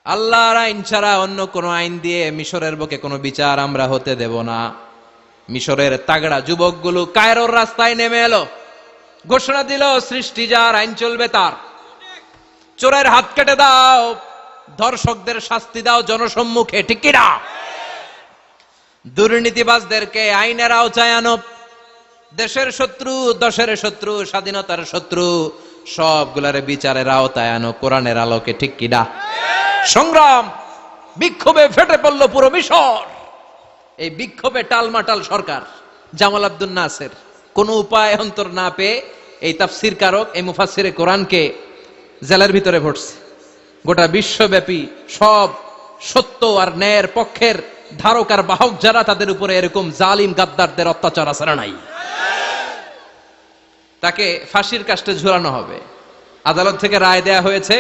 আল্লাহর আইন ছাড়া অন্য কোন আইন দিয়ে মিশরের বুকে কোনো বিচার আমরা হতে দেব না। মিশরের তাগড়া যুবকগুলো কায়রোর রাস্তায় নেমে এলো, ঘোষণা দিল সৃষ্টি যার, আইন চলবে তার। চোরের হাত কেটে দাও, ধর্ষকদের শাস্তি দাও জনসম্মুখে। ঠিক কিনা? দুর্নীতিবাজদেরকে আইনের আওতায় আনো। দেশের শত্রু, দশের শত্রু, স্বাধীনতার শত্রু সবগুলারে বিচারের আওতায় আনো কোরআনের আলোকে। ঠিক কিনা? সংগ্রাম, বিক্ষোভে ফেটে পড়ল পুরো মিশর। এই বিক্ষোভে টালমাটাল সরকার, জামাল আব্দুল নাসের কোন উপায় অন্তর না পেয়ে এই তাফসির কারক, এই মুফাসসিরে কোরআনকে জেলের ভিতরে ভরছে। গোটা বিশ্বব্যাপী সব সত্য আর ন্যায়ের পক্ষের ধারক আর বাহক যারা, তাদের উপরে এরকম জালিম গাদ্দারদের অত্যাচার আছে না নাই? তাকে ফাঁসির কাস্টে ঝুলানো হবে। আদালত থেকে রায় দেয়া হয়েছে,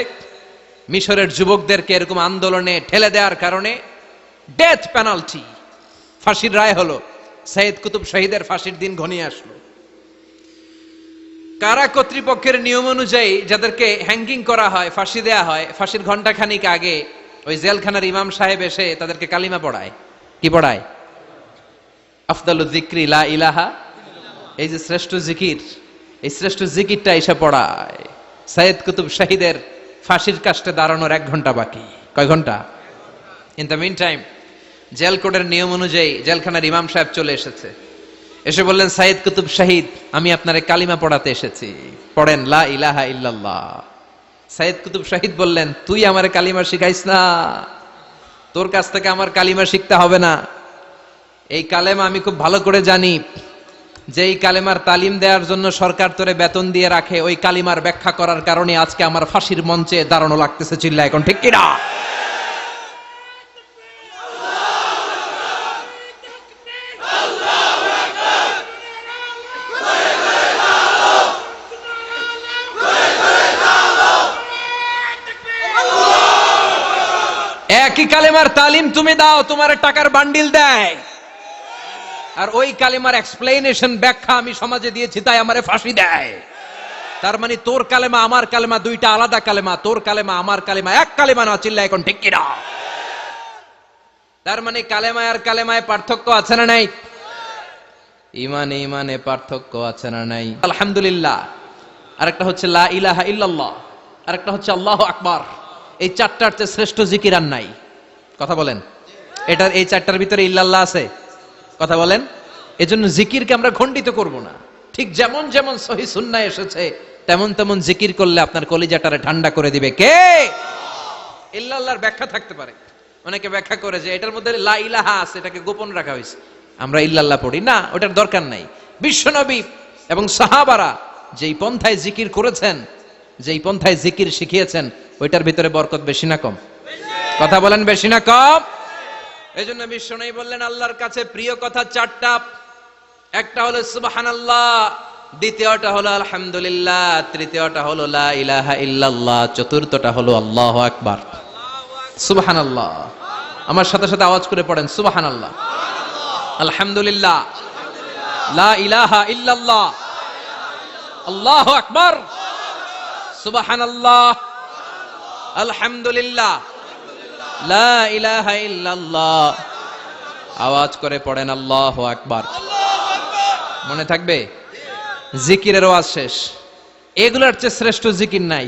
মিশরের যুবকদেরকে এরকম আন্দোলনে ঠেলে দেওয়ার কারণে ডেথ পেনাল্টি, ফাঁসির রায় হলো। সৈয়দ কুতুব শহীদের ফাঁসির দিন ঘনিয়ে আসলো। কারা কর্তৃপক্ষের নিয়ম অনুযায়ী যাদেরকে হ্যাঙ্গিং করা হয়, ফাঁসি দেয়া হয়, ফাঁসির ঘন্টাখানিক আগে ওই জেলখানার ইমাম সাহেব এসে তাদেরকে কালিমা পড়ায়। কি পড়ায়? আফদালুয যিকরি লা ইলাহা, এই যে শ্রেষ্ঠ জিকির, এই শ্রেষ্ঠ জিকিরটা এসে পড়ায়। সৈয়দ কুতুব শহীদের ফাঁসির কাস্টে দাঁড়ানোর 1 ঘন্টা বাকি। কয় ঘন্টা? In the mean time jail কোডের নিয়ম অনুযায়ী জেলখানার ইমাম সাহেব চলে এসেছে। এসে বললেন, সৈয়দ কুতুব শহীদ, আমি আপনারে কালিমা পড়াতে এসেছি, পড়েন লা ইলাহা ইল্লাল্লাহ। সৈয়দ কুতুব শহীদ বললেন, তুই আমারে কালিমা শিখাইস না, তোর কাছ থেকে আমার কালিমা শিখতে হবে না। এই কালেমা আমি খুব ভালো করে জানি, যে এই কালেমার তালিম দেওয়ার জন্য সরকার তোরে বেতন দিয়ে রাখে, ওই কালিমার ব্যাখ্যা করার কারণে আজকে আমার ফাঁসির মঞ্চে দাঁড়ানো লাগতেছে। চিল্লা এখন ঠিক কিনা? একই কালেমার তালিম তুমি দাও, তোমার টাকার বান্ডিল দেয়, আর ওই কালেমার এক্সপ্লেনেশন, ব্যাখ্যা আমি সমাজে দিয়েছি তাই আমারে ফাঁসি দেয়। তার মানে তোর কালেমা আমার কালেমা দুইটা আলাদা কালেমা, তোর কালেমা আমার কালেমা এক কালেমা না। চিল্লা এখন ঠিক কিনা? তার মানে কালেমায় আর কালেমায় পার্থক্য আছে না নাই? ইমানে ইমানে পার্থক্য আছে না নাই? আলহামদুলিল্লাহ, আরেকটা হচ্ছে লা ইলাহা ইল্লাল্লাহ, আরেকটা হচ্ছে আল্লাহু আকবার। এই চারটার চেয়ে শ্রেষ্ঠ জিকির আর নাই। কথা বলেন, এটার এই চারটার ভিতরে ইল্লাল্লাহ আছে? কথা বলেন। এজন্য জিকিরকে আমরা খণ্ডিত করব না। ঠিক যেমন যেমন সহিহ সুন্নাহ এসেছে তেমন তেমন জিকির করলে আপনার কলিজাটারে ঠান্ডা করে দিবে কে? ইল্লাল্লাহর ব্যাখ্যা থাকতে পারে, অনেকে ব্যাখ্যা করে যে এটার মধ্যে লা ইলাহা আছে, এটাকে গোপন রাখা হয়েছে, আমরা ইল্লাল্লাহ পড়ি না, ওটার দরকার নাই। বিশ্বনবী এবং সাহাবারা যেই পন্থায় জিকির করেছেন, যেই পন্থায় জিকির শিখিয়েছেন, ওইটার ভিতরে বরকত বেশি না কম? কথা বলেন, বেশি না কম? এই জন্য বিশ্বনবী বললেন আল্লাহর কাছে প্রিয় কথা 4টা। একটা হলো সুবহানাল্লাহ, দ্বিতীয়টা হলো আলহামদুলিল্লাহ, তৃতীয়টা হলো লা ইলাহা ইল্লাল্লাহ, চতুর্থটা হলো আল্লাহু আকবার। সুবহানাল্লাহ, আমার সাথে সাথে আওয়াজ করে পড়েন সুবহানাল্লাহ, আলহামদুলিল্লাহ, লা ইলাহা ইল্লাল্লাহ, আল্লাহু আকবার, সুবহানাল্লাহ, আলহামদুলিল্লাহ, লা ইলাহা ইল্লাল্লাহ। আওয়াজ করে পড়েন আল্লাহু আকবার। মনে থাকবে? জিকিরের ওয়াজ শেষ। এগুলোর চেয়ে শ্রেষ্ঠ জিকির নাই।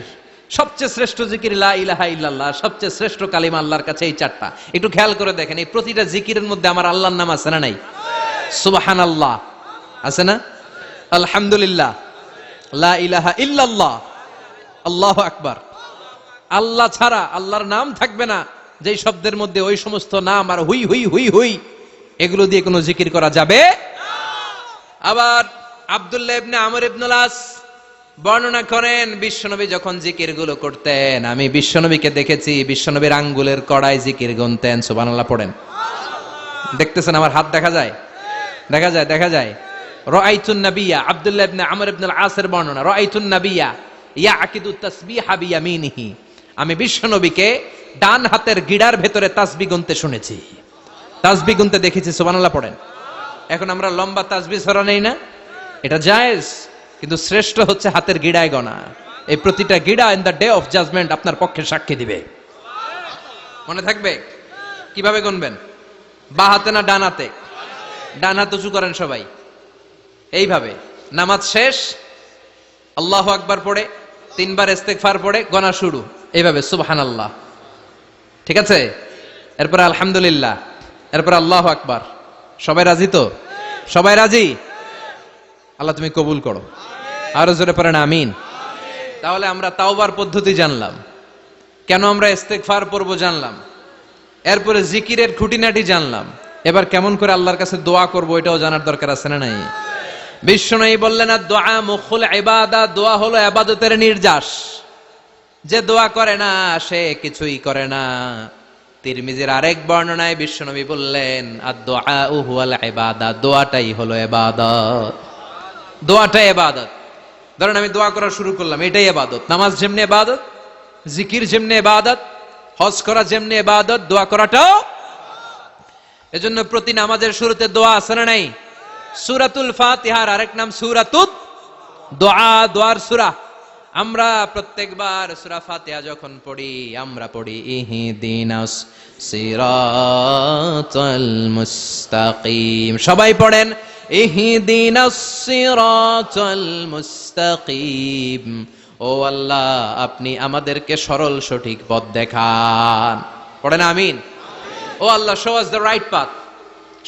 সবচেয়ে শ্রেষ্ঠ জিকির লা ইলাহা ইল্লাল্লাহ, সবচেয়ে শ্রেষ্ঠ কালিমা আল্লাহর কাছে এই 4টা। একটু খেয়াল করে দেখেন, এই প্রতিটা জিকিরের মধ্যে আমার আল্লাহর নাম আছে না নাই? সুবহানাল্লাহ আছে না? আলহামদুলিল্লাহ, লা ইলাহা ইল্লাল্লাহ, আল্লাহু আকবার। আল্লাহ ছাড়া আল্লাহর নাম থাকবে না যেই শব্দের মধ্যে ওই সমস্ত নাম আর হুই হুই হুই হুই, এগুলো দিয়ে কোনো জিকির করা যাবে না। আবার আব্দুল্লাহ ইবনে আমর ইবনুল আস বর্ণনা করেন, বিশ্বনবী যখন জিকির গুলো করতেন, আমি বিশ্বনবীকে দেখেছি বিশ্বনবীর আঙ্গুলের কড়ায় জিকির গুনতেন। সুবহানাল্লাহ পড়েন। দেখতেছেন আমার হাত দেখা যায়? দেখা যায়, দেখা যায়। রাআইতুন নাবিয়্যা, আব্দুল্লাহ ইবনে আমর ইবনে আল আসের বর্ণনা, রাআইতুন নাবিয়্যা ইয়াকিদু তাসবিহা বিয়ামিনিহি, আমি বিশ্ব নবীকে ডান হাতের গিড়ার ভেতরে তাসবিহ গুনতে শুনেছি, তাসবিহ গুনতে দেখেছি। সুবহানাল্লাহ পড়েন। এখন আমরা লম্বা তাসবিহ ছড়া নেই না, এটা জায়েজ, কিন্তু শ্রেষ্ঠ হচ্ছে হাতের গিড়ায় গনা। এই প্রতিটা গিড়া in the day of judgement আপনার পক্ষে সাক্ষী দিবে। মনে থাকবে কিভাবে গুনবেন? বা হাতে না ডান হাতে? ডান হাত উঁচু করেন সবাই, এইভাবে। নামাজ শেষ, আল্লাহু আকবার পড়ে 3 বার ইস্তেগফার পড়ে গনা শুরু, এইভাবে সুবহানাল্লাহ, ঠিক আছে? এরপর আলহামদুলিল্লাহ, এরপর আল্লাহু আকবার। সবাই রাজি তো? সবাই রাজি? আল্লাহ তুমি কবুল করো। আরো জোরে পড়েন আমিন। তাহলে আমরা তাওবার পদ্ধতি জানলাম, কেন আমরা ইস্তেগফার পড়বো জানলাম, এরপরে জিকিরের খুঁটিনাটি জানলাম। এবার কেমন করে আল্লাহর কাছে দোয়া করব এটাও জানার দরকার আছে না নাই? বিশ্বনবী বললেন আর দোয়া মুখুল ইবাদত, দোয়া হলো ইবাদতের নির্যাস। যে দোয়া করে না সে কিছুই করে না। তিরমিজির আরেক বর্ণনায় বিশ্বনবী বললেন আর দোয়া হুয়াল ইবাদত, দোয়াটাই হলো ইবাদত, দোয়াটাই ইবাদত। ধরেন আমি দোয়া করা শুরু করলাম, এটাই ইবাদত। নামাজ যেমনি ইবাদত, জিকির যেমনি ইবাদত, হজ করা যেমনি ইবাদত, দোয়া করাটাও। এজন্য প্রতি নামাজের শুরুতে দোয়া আছে না নাই? সূরাতুল ফাতিহার আরেক নাম সূরাতুদ দোয়া, দোয়ার সূরা। আমরা প্রত্যেকবার সূরা ফাতিহা যখন পড়ি আমরা পড়ি ইহদিনাস সিরাতাল মুস্তাকিম। সবাই পড়েন ইহদিনাস সিরাতাল মুস্তাকিম। ও আল্লাহ, আপনি আমাদেরকে সরল সঠিক পথ দেখান। পড়েন আমিন। ও আল্লাহ, show us the right path,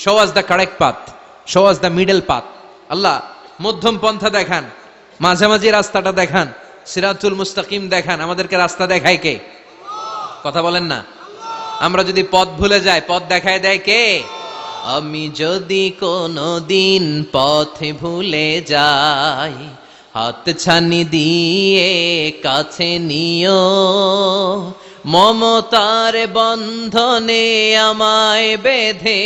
show us the correct path, show us the middle path. আল্লাহ মধ্যম পন্থা দেখান, মাঝামাঝি রাস্তাটা দেখান, সিরাতুল মুস্তাকিম দেখান। আমাদেরকে রাস্তা দেখায় কে? কথা বলেন না। আমরা যদি পথ ভুলে যাই, পথ দেখায় দেয় কে? আমি যদি কোনদিন পথ ভুলে যাই, হাত ছানি দিয়ে কাছে নিও, মমতার বন্ধনে আমায় বেঁধে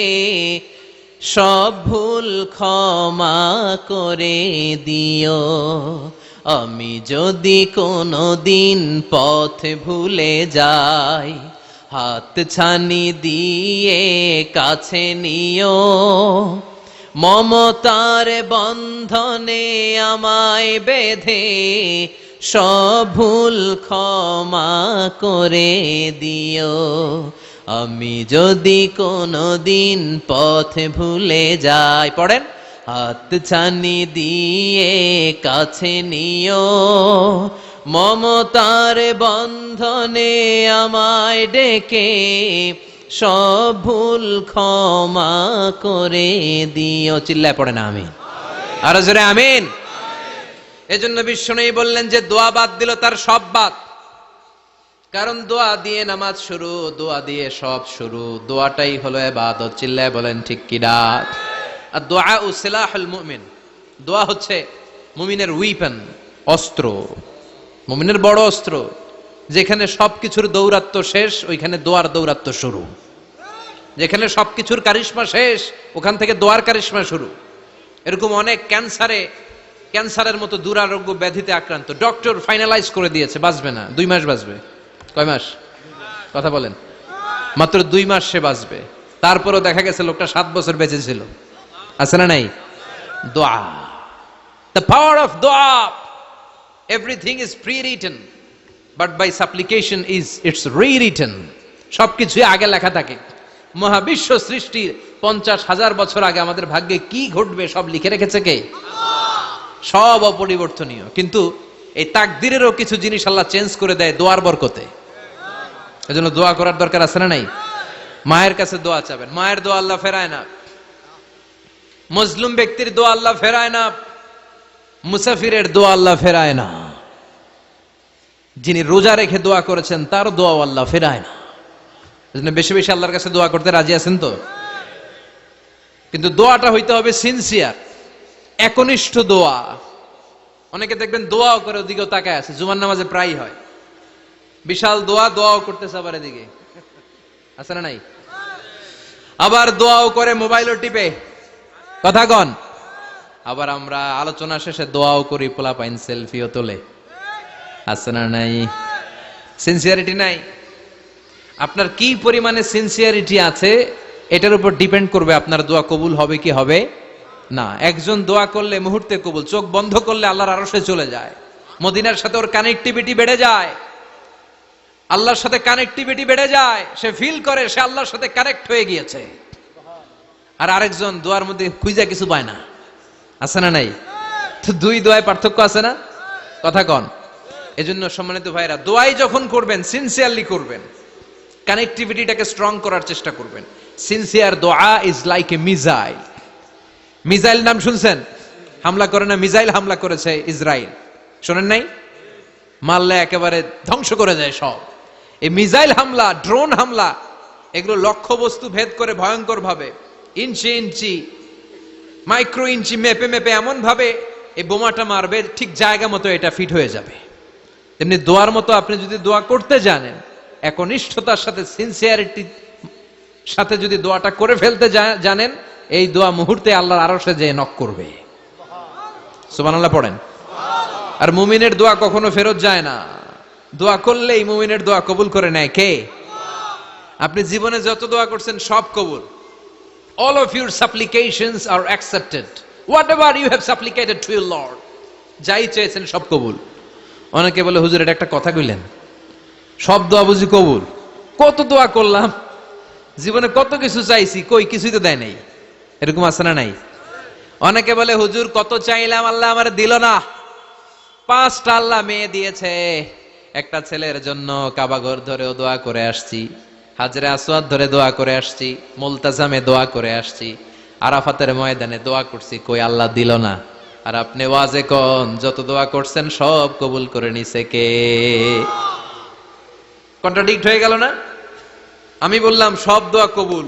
সব ভুল ক্ষমা করে দিও। আমি যদি কোনদিন পথ ভুলে যাই, হাত ছানি দিয়ে কাছে নিও, মমতার বন্ধনে আমায় বেঁধে সব ভুল ক্ষমা করে দিও। আমি যদি কোনদিন পথ ভুলে যাই, পড়েন, হাত ছানি দিয়ে কাছে নিও, মমতার বন্ধনে আমায় ডেকে সব ভুল ক্ষমা করে দিও। চিল্লায় পড়েন আমিন। আরো জোরে আমিন। এজন্য বিশ্বনবী বললেন যে দোয়া বাদ দিল তার সব বাদ। কারণ দোয়া দিয়ে নামাজ শুরু, দোয়া দিয়ে সব শুরু, দোয়াটাই হলো ইবাদত। চিল্লায় বলেন ঠিক কিনা? আর দোয়া ও সিলাহুল মুমিন, দোয়া হচ্ছে মুমিনের উইপেন, অস্ত্র, মুমিনের বড় অস্ত্র। যেখানে সবকিছুর দৌরাত্ম্য শেষ, ওইখানে দোয়ার দৌরাত্ম্য শুরু। যেখানে সবকিছুর কারিশমা শেষ, ওখান থেকে দোয়ার কারিশমা শুরু। এরকম অনেক ক্যান্সারের মতো দুরারোগ্য ব্যাধিতে আক্রান্ত, ডক্টর ফাইনালাইজ করে দিয়েছে বাঁচবে না, 2 মাস বাঁচবে। কয় মাস? কথা বলেন। মাত্র 2 মাস সে বাঁচবে। তারপরও দেখা গেছে লোকটা 7 বছর বেঁচে ছিল। আছে না নাই? দোয়া, দ্য পাওয়ার অফ দোয়া। Everything is pre-written, but by supplication is it's re-written. সবকিছুই আগে লেখা থাকে। মহাবিশ্ব সৃষ্টির 50,000 বছর আগে আমাদের ভাগ্যে কি ঘটবে সব লিখে রেখেছে কে? সব অপরিবর্তনীয়। কিন্তু এই তাকদিরেরও কিছু জিনিস আল্লাহ চেঞ্জ করে দেয় দোয়ার বরকতে। এজন্য দোয়া করার দরকার আছে না নাই? মায়ের কাছে দোয়া চাবেন, মায়ের দোয়া আল্লাহ ফেরায় না। মজলুম ব্যক্তির দোয়া আল্লাহ ফেরায় না। মুসাফিরের দোয়া আল্লাহ ফেরায় না। যিনি রোজা রেখে দোয়া করেছেন তার দোয়া আল্লাহ ফেরায় না। এজন্য বেশি বেশি আল্লাহর কাছে দোয়া করতে রাজি আছেন তো? কিন্তু দোয়াটা হইতে হবে সিনসিয়ার, একনিষ্ঠ দোয়া। অনেকে দেখবেন দোয়াও করে ওদিকেও তাকায় আছে, জুমার নামাজে প্রায় হয়। বিশাল দোয়া, দোয়াও করতেছে আবার এদিকে, আছে না নাই? আবার দোয়াও করে মোবাইলও টিপে। কথা কন। আবার আমরা আলোচনা শেষে দোয়াও করি, পোলাপাইন সেলফিও তোলে, আছে না নাই? সিনসিয়ারিটি নাই। আপনার কি পরিমাণে সিনসিয়ারিটি আছে এটার উপর ডিপেন্ড করবে আপনার দোয়া কবুল হবে কি হবে না। একজন দোয়া করলে মুহূর্তে কবুল, চোখ বন্ধ করলে আল্লাহর আরশে চলে যায়, মদিনার সাথে ওর কানেক্টিভিটি বেড়ে যায়, আল্লাহর সাথে কানেক্টিভিটি বেড়ে যায়, সে ফিল করে সে আল্লাহর সাথে কানেক্ট হয়ে গিয়েছে। আর আরেকজন দোয়ার মধ্যে খুঁজে কিছু পায় না, আছে না নাই? তো দুই দোয়ায় পার্থক্য আছে না? কথা কন। এজন্য সম্মানিত ভাইরা, দোয়াই যখন করবেন সিনসিয়ারলি করবেন, কানেক্টিভিটিটাকে স্ট্রং করার চেষ্টা করবেন। সিনসিয়ার দোয়া is like a missile. Missile নাম শুনছেন? হামলা করে না, মিসাইল হামলা করেছে ইসরায়েল, শোনেন নাই? মারলে একেবারে ধ্বংস করে যায় সব। এই মিসাইল হামলা, ড্রোন হামলা, এগুলো লক্ষ্য বস্তু ভেদ করে ভয়ঙ্কর ভাবে, ইঞ্চি ইঞ্চি, মাইক্রো ইঞ্চি মেপে মেপে এমন ভাবে এই বোমাটা মারবে, ঠিক জায়গা মতো এটা ফিট হয়ে যাবে। তেমনি দোয়ার মতো আপনি যদি দোয়া করতে জানেন, একনিষ্ঠতার সাথে সিনসিয়ারিটি সাথে যদি দোয়াটা করে ফেলতে জানেন, এই দোয়া মুহূর্তে আল্লাহর আরশে যেয়ে নক করবে। সুবহানাল্লাহ পড়েন। আর মুমিনের দোয়া কখনো ফেরত যায় না। দোয়া করলেই মুমিনের দোয়া কবুল করে নেয় কে? আপনি জীবনে যত দোয়া করছেন সব কবুল। All of your supplications are accepted. Whatever you have supplicated to your Lord, যাই চেয়েছেন সব কবুল। অনেকে বলে, হুজুর এটা একটা কথা কইলেন, সব দোয়া বুঝি কবুল? কত দোয়া করলাম, জীবনে কত কিছু চাইছি, কই কিছুই তো দেয় নাই। এরকম আছে না নাই? অনেকে বলে, হুজুর কত চাইলাম আল্লাহ আমার দিল না। 5টা আল্লাহ মেয়ে দিয়েছে, একটা ছেলের জন্য কাবাঘর ধরেও দোয়া করে আসছি, হাজরে আসওয়াদ ধরে দোয়া করে আসছি, মুলতাজামে দোয়া করে আসছি, আরাফাতের ময়দানে দোয়া করছি, কই আল্লাহ দিল না। আর আপনি ওয়াজে কোন যত দোয়া করছেন সব কবুল করে নিছে কে? কন্ট্রাডিক্ট হয়ে গেল না? আমি বললাম সব দোয়া কবুল,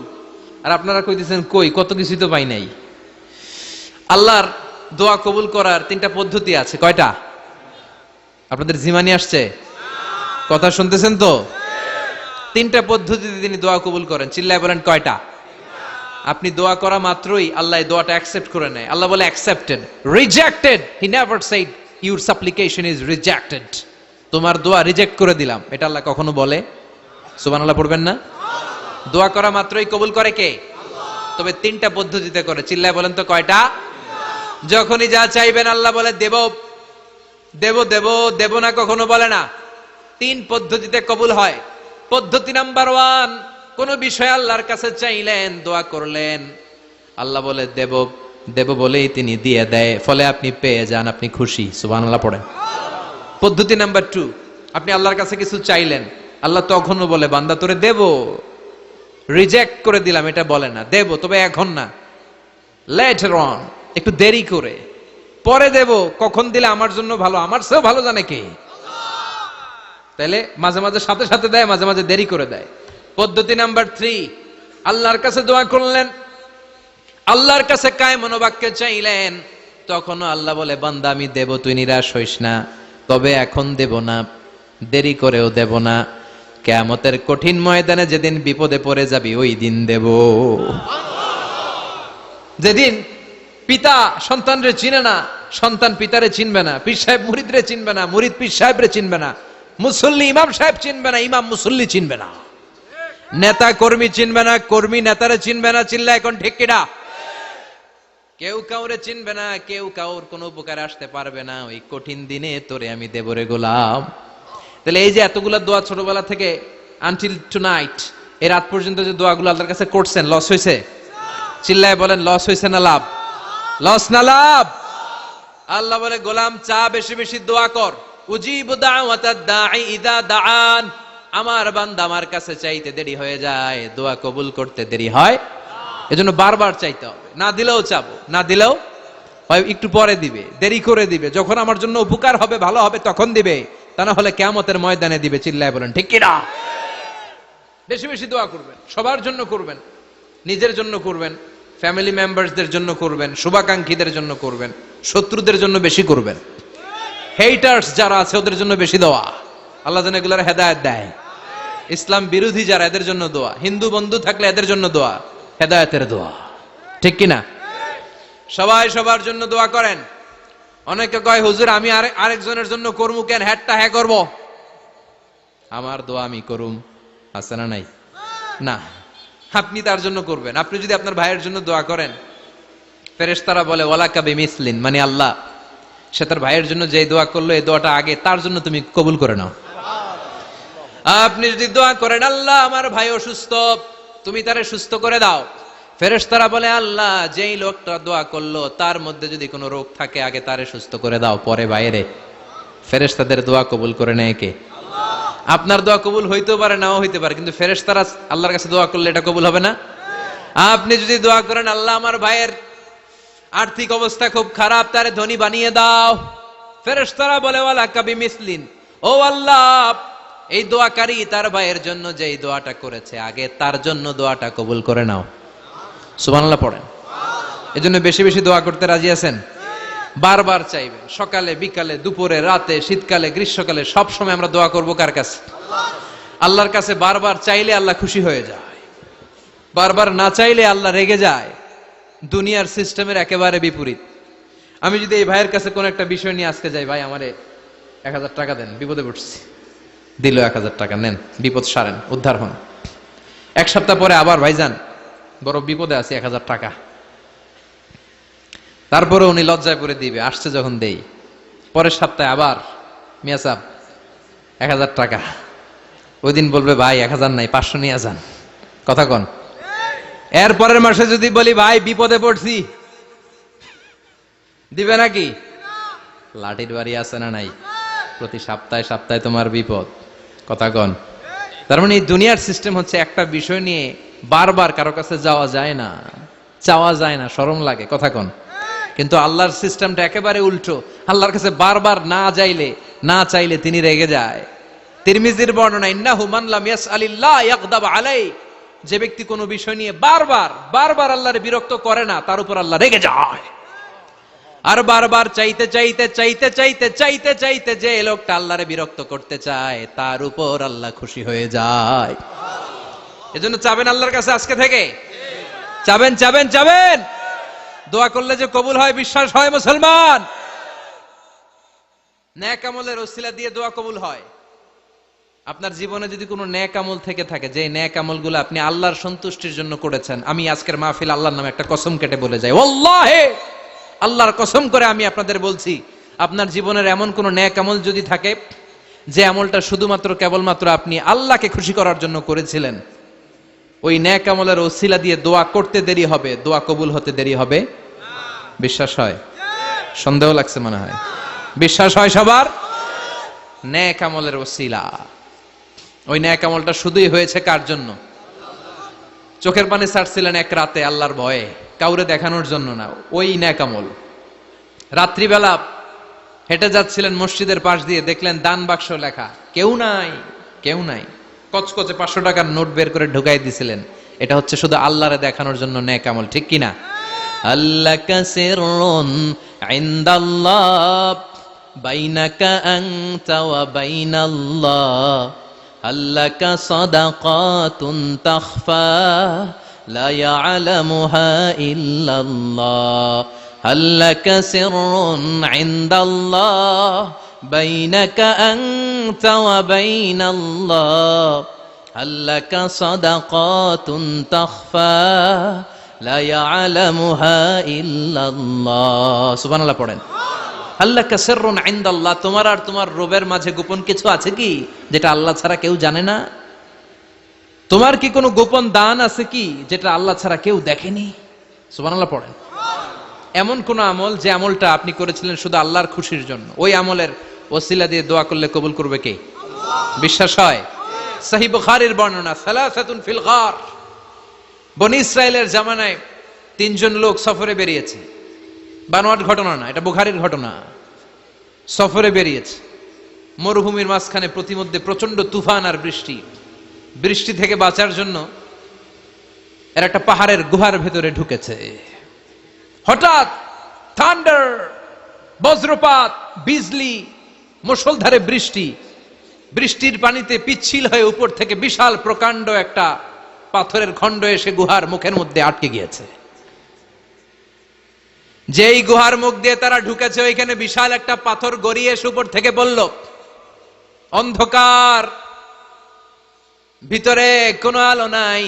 আর আপনারা কইতেছেন কই কত কিছুই তো পাই নাই। আল্লাহর দোয়া কবুল করার 3টা পদ্ধতি আছে। কয়টা? আপনাদের জিমানি আসছে? কথা শুনতেছেন তো? 3টা পদ্ধতিতে তিনি দোয়া কবুল করেন। চিল্লায় বলেন কয়টা? আপনি দোয়া করা মাত্রই আল্লাহ এই দোয়াটা অ্যাকসেপ্ট করে নেয়। আল্লাহ বলে accepted, rejected he never shed your সাপ্লিকেশন is rejected. তোমার দোয়া রিজেক্ট করে দিলাম, এটা আল্লাহ কখনো বলে? সুবহানাল্লাহ পড়বেন না? দোয়া করা মাত্রই কবুল করে কে? তবে 3টা পদ্ধতিতে করে। চিল্লায় বলেন তো কয়টা? যখনই যা চাইবেন আল্লাহ বলে দেব দেব দেব, দেব না কখনো বলে না। 3 পদ্ধতিতে কবুল হয়। পদ্ধতি নাম্বার 1, কোন বিষয় আল্লাহর কাছে চাইলেন, দোয়া করলেন, আল্লাহ বলে দেব দেব বলেই তিনি দিয়ে দেয়, ফলে আপনি পেয়ে যান, আপনি খুশি। সুবহানাল্লাহ পড়েন। পদ্ধতি নাম্বার 2, আপনি আল্লাহর কাছে কিছু চাইলেন, আল্লাহ তখনও বলে বান্দা তোরে দেব, রিজেক্ট করে দিলাম এটা বলে না, দেব তবে এখন না, লেটার অন, একটু দেরি করে, পরে দেব। কখন দিলে আমার জন্য ভালো, আমার চেয়েও ভালো জানে কে? তাইলে মাঝে মাঝে সাথে সাথে দেয়, মাঝে মাঝে দেরি করে দেয়। পদ্ধতি নাম্বার 3, আল্লাহর কাছে দোয়া করলেন, আল্লাহর কাছে কায় মনোবাক্যে চাইলেন, তখনও আল্লাহ বলে বান্দা আমি দেব, তুই নিরাশ হইস না, তবে এখন দেব না, দেরি করেও দেব না, কিয়ামতের কঠিন ময়দানে যেদিন বিপদে পড়ে যাবি ওই দিন দেব। যেদিন পিতা সন্তানরে চিনে না, সন্তান পিতারে চিনবে না, পীর সাহেব মুরিদরে চিনবে না, মুরিদ পীর সাহেবরে চিনবে না, মুসল্লি ইমাম সাহেব চিনবে না, ইমাম মুসল্লি চিনবে না, নেতা কর্মী চিনবে না, কর্মী নেতারে চিনবে না। চিল্লা এখন ঠিক কিনা? কেউ কাউরে চিনবে না, কেউ কাউর কোনো উপকারে আসতে পারবে না। ওই কঠিন দিনে তোরে আমি দেবরে গোলাম। তাহলে এই যে এতগুলা দোয়া ছোটবেলা থেকে আনটিল টুনাইট, এই রাত পর্যন্ত যে দোয়াগুলো আল্লাহর কাছে করছেন, লস হয়েছে? চিল্লায় বলেন লস হয়েছে না লাভ? লস না লাভ? আল্লাহ বলে গোলাম চা বেশি বেশি দোয়া কর, উজিবু দাওয়াতাদ দাঈ ইযা দাআন। আমার বান্দা আমার কাছে চাইতে দেরি হয়ে যায়, দোয়া কবুল করতে দেরি হয়, এজন্য বারবার চাইতে হবে। না দিলেও চাবো, না দিলেও হয় একটু পরে দিবে, দেরি করে দিবে, যখন আমার জন্য উপকার হবে ভালো হবে তখন দিবে, তা না হলে কিয়ামতের ময়দানে দিবে। চিল্লায় বলেন ঠিক কি না? বেশি বেশি দোয়া করবেন, সবার জন্য করবেন, নিজের জন্য করবেন, ফ্যামিলি মেম্বারসদের জন্য করবেন, শুভাকাঙ্ক্ষীদের জন্য করবেন, শত্রুদের জন্য বেশি করবেন, হেটার্স যারা আছে ওদের জন্য বেশি দোয়া। আল্লাহ যেন এগুলোর হেদায়েত দেয়। ইসলাম বিরোধী যারা এদের জন্য দোয়া, হিন্দু বন্ধু থাকলে এদের জন্য দোয়া, হেদায়েতের দোয়া, ঠিক কিনা? সবাই সবার জন্য দোয়া করেন। অনেকে কয় হুজুর আমি আরেকজনের জন্য করবো কেন, হ্যাটটা হ্যাঁ করব, আমার দোয়া আমি করুম, আছে না নাই? না, আপনি তার জন্য করবেন। আপনি যদি আপনার ভাইয়ের জন্য দোয়া করেন, ফেরেশতারা বলে ওয়ালাকা বিমিসলিন, মানে আল্লাহ সে তার ভাইয়ের জন্য যে দোয়া করলো এই দোয়াটা আগে তার জন্য তুমি কবুল করে নাও। আপনি যদি দোয়া করেন আল্লাহ আমার ভাই অসুস্থ, তুমি তারে সুস্থ করে দাও, ফেরেশতারা বলে আল্লাহ যেই লোকটা দোয়া করলো তার মধ্যে যদি কোনো রোগ থাকে আগে তারে সুস্থ করে দাও, পরে বাইরে। ফেরেশতাদের দোয়া কবুল করে নেয় কে? আপনার দোয়া কবুল হইতেও পারে নাও হইতে পারে, কিন্তু ফেরেশতারা আল্লাহর কাছে দোয়া করলে এটা কবুল হবে না? আপনি যদি দোয়া করেন আল্লাহ আমার ভাইয়ের আর্থিক অবস্থা খুব খারাপ, তারে ধনী বানিয়ে দাও, ফেরেশতারা বলে ওয়ালাকা বিমিসলিন, ও আল্লাহ এই দোয়াকারী তার ভাইয়ের জন্য যেই দোয়াটা করেছে আগে তার জন্য দোয়াটা কবুল করে নাও। সুবহানাল্লাহ পড়েন। এজন্য বেশি বেশি দোয়া করতে রাজি আছেন? বারবার চাইবেন, সকালে বিকালে দুপুরে রাতে শীতকালে গ্রীষ্মকালে সব সময় আমরা দোয়া করব কার কাছে? আল্লাহর কাছে। বারবার চাইলে আল্লাহ খুশি হয়ে যায়, বারবার না চাইলে আল্লাহ রেগে যায়। দুনিয়ার সিস্টেমের একেবারে বিপরীত। আমি যদি এই ভাইয়ের কাছে কোন একটা বিষয় নিয়ে আজকে যাই, ভাই আমারে 1000 টাকা দেন, বিপদে পড়ছি, দিল 1000 টাকা, নেন বিপদ সারেন, উদ্ধার হন। এক সপ্তাহ পরে আবার ভাইজান বড় বিপদে আছে, 1000 টাকা, তারপরে উনি লজ্জায় পড়ে দিবে, আসছে যখন দেই। পরের সপ্তাহে আবার মিয়া সাহেব 1000 টাকা, ওই দিন বলবে ভাই 1000 নাই 500 নিয়ে যান, কথা কন। এর পরের মাসে যদি বলি ভাই বিপদে পড়ছি, দিবে নাকি? লাঠির বাড়ি আছে না নাই? প্রতি সপ্তাহে সপ্তাহে তোমার বিপদ, কথা কন। তার মানে এই দুনিয়ার সিস্টেম হচ্ছে একটা বিষয় নিয়ে বারবার কারো কাছে যাওয়া যায় না, চাওয়া যায় না, শরম লাগে, কথা কন। কিন্তু আল্লাহর সিস্টেমটা একেবারে উল্টো। আল্লাহর কাছে বারবার না চাইলে তিনি রেগে যায়। তিরমিজির বর্ণনা, ইন্নাহু মান লাম ইয়াসআলিল্লাহ ইয়াগদাব আলাইহি, যে ব্যক্তি কোনো বিষয় নিয়ে বারবার আল্লাহরে বিরক্ত করে না তার উপর আল্লাহ রেগে যায়। আর বারবার চাইতে যে লোকটা আল্লাহরে বিরক্ত করতে চায় তার উপর আল্লাহ খুশি হয়ে যায়। এজন্য চাবেন আল্লাহর কাছে আজকে থেকে, চাবেন। দোয়া করলে যে কবুল হয় বিশ্বাস হয় মুসলমান। নেক আমলের ওসিলা দিয়ে দোয়া কবুল হয়। আপনার জীবনে যদি কোনো নেক আমল থেকে থাকে, যে নেক আমলগুলো আপনি আল্লাহর সন্তুষ্টির জন্য করেছেন, আমি আজকের মাহফিল আল্লাহর নামে একটা কসম কেটে বলে যাই, ওয়াল্লাহি আল্লাহর কসম করে আমি আপনাদের বলছি, আপনার জীবনের এমন কোন নেক আমল যদি থাকে যে আমলটা শুধুমাত্র কেবলমাত্র আপনি আল্লাহকে খুশি করার জন্য করেছিলেন, ওই নেক আমলের ওসিলা দিয়ে দোয়া করতে দেরি হবে, দোয়া কবুল হতে দেরি হবে। বিশ্বাস হয়? সন্দেহ লাগছে মনে হয়। বিশ্বাস হয় সবার? নেক আমলের ওসিলা, ওই নেক আমলটা শুধুই হয়েছে কার জন্য? চোখের পানি ছাড়ছিলেন এক রাতে আল্লাহর ভয়ে, কাউরে দেখানোর জন্য না, ওই নেক আমল। রাত্রিবেলা হেঁটে যাচ্ছিলেন মসজিদের পাশ দিয়ে, দেখলেন দান বাক্স লেখা, কেউ নাই, কচকচে 500 টাকার নোট বের করে ঢুকাই দিছিলেন। এটা হচ্ছে শুধু আল্লাহরে দেখানোর জন্য নেক আমল, ঠিক কিনা? আল্লাকা সিররুন ইনদাল্লাহ বাইনাকা আনতা ওয়া বাইনাল্লাহ, আল্লাকা সাদাকাতুন তাখফা লা ইয়ালামুহা ইল্লাল্লাহ, আল্লাকা সিররুন ইনদাল্লাহ বাইনাকা আনতা ওয়া বাইনাল্লাহ, আল্লাকা সাদাকাতুন তাখফা লা ইয়ালামুহা ইল্লাল্লাহ। সুবহানাল্লাহ পড়েন। আল্লাকা সিররুন ইনদাল্লাহ, তোমার আর তোমার রবের মাঝে গোপন কিছু আছে কি যেটা আল্লাহ ছাড়া কেউ জানে না? তোমার কি কোনো গোপন দান আছে কি যেটা আল্লাহ ছাড়া কেউ দেখেনি? সুবহানাল্লাহ পড়েন। এমন কোন আমল যে আমলটা আপনি করেছিলেন শুধু আল্লাহর খুশির জন্য, ওই আমলের ওসিলা দিয়ে দোয়া করলে কবুল করবে কে? বিশ্বাস হয়? সহিহ বুখারীর বর্ণনা, সালাসাতুন ফিল গার, বনি ইসরাইলের জামানায় 3 জন লোক সফরে বেরিয়েছে। বানোয়াট ঘটনা না, এটা বুখারীর ঘটনা। সফরে বেরিয়েছে, মরুভূমির মাঝখানে প্রতিমধ্যে প্রচন্ড তুফান আর বৃষ্টি থেকে বাঁচার জন্য এর একটা পাহাড়ের গুহার ভেতরে ঢুকেছে। হঠাৎ থান্ডার, বজ্রপাত, বিজলি, মুষলধারে বৃষ্টির পানিতে পিচ্ছিল হয়ে উপর থেকে বিশাল প্রকাণ্ড একটা পাথরের খণ্ড এসে গুহার মুখের মধ্যে আটকে গিয়েছে। যেই গুহার মুখ দিয়ে তারা ঢুকেছে ওইখানে বিশাল একটা পাথর গড়িয়ে এসে উপর থেকে বলল, অন্ধকার, ভিতরে কোনো আলো নাই,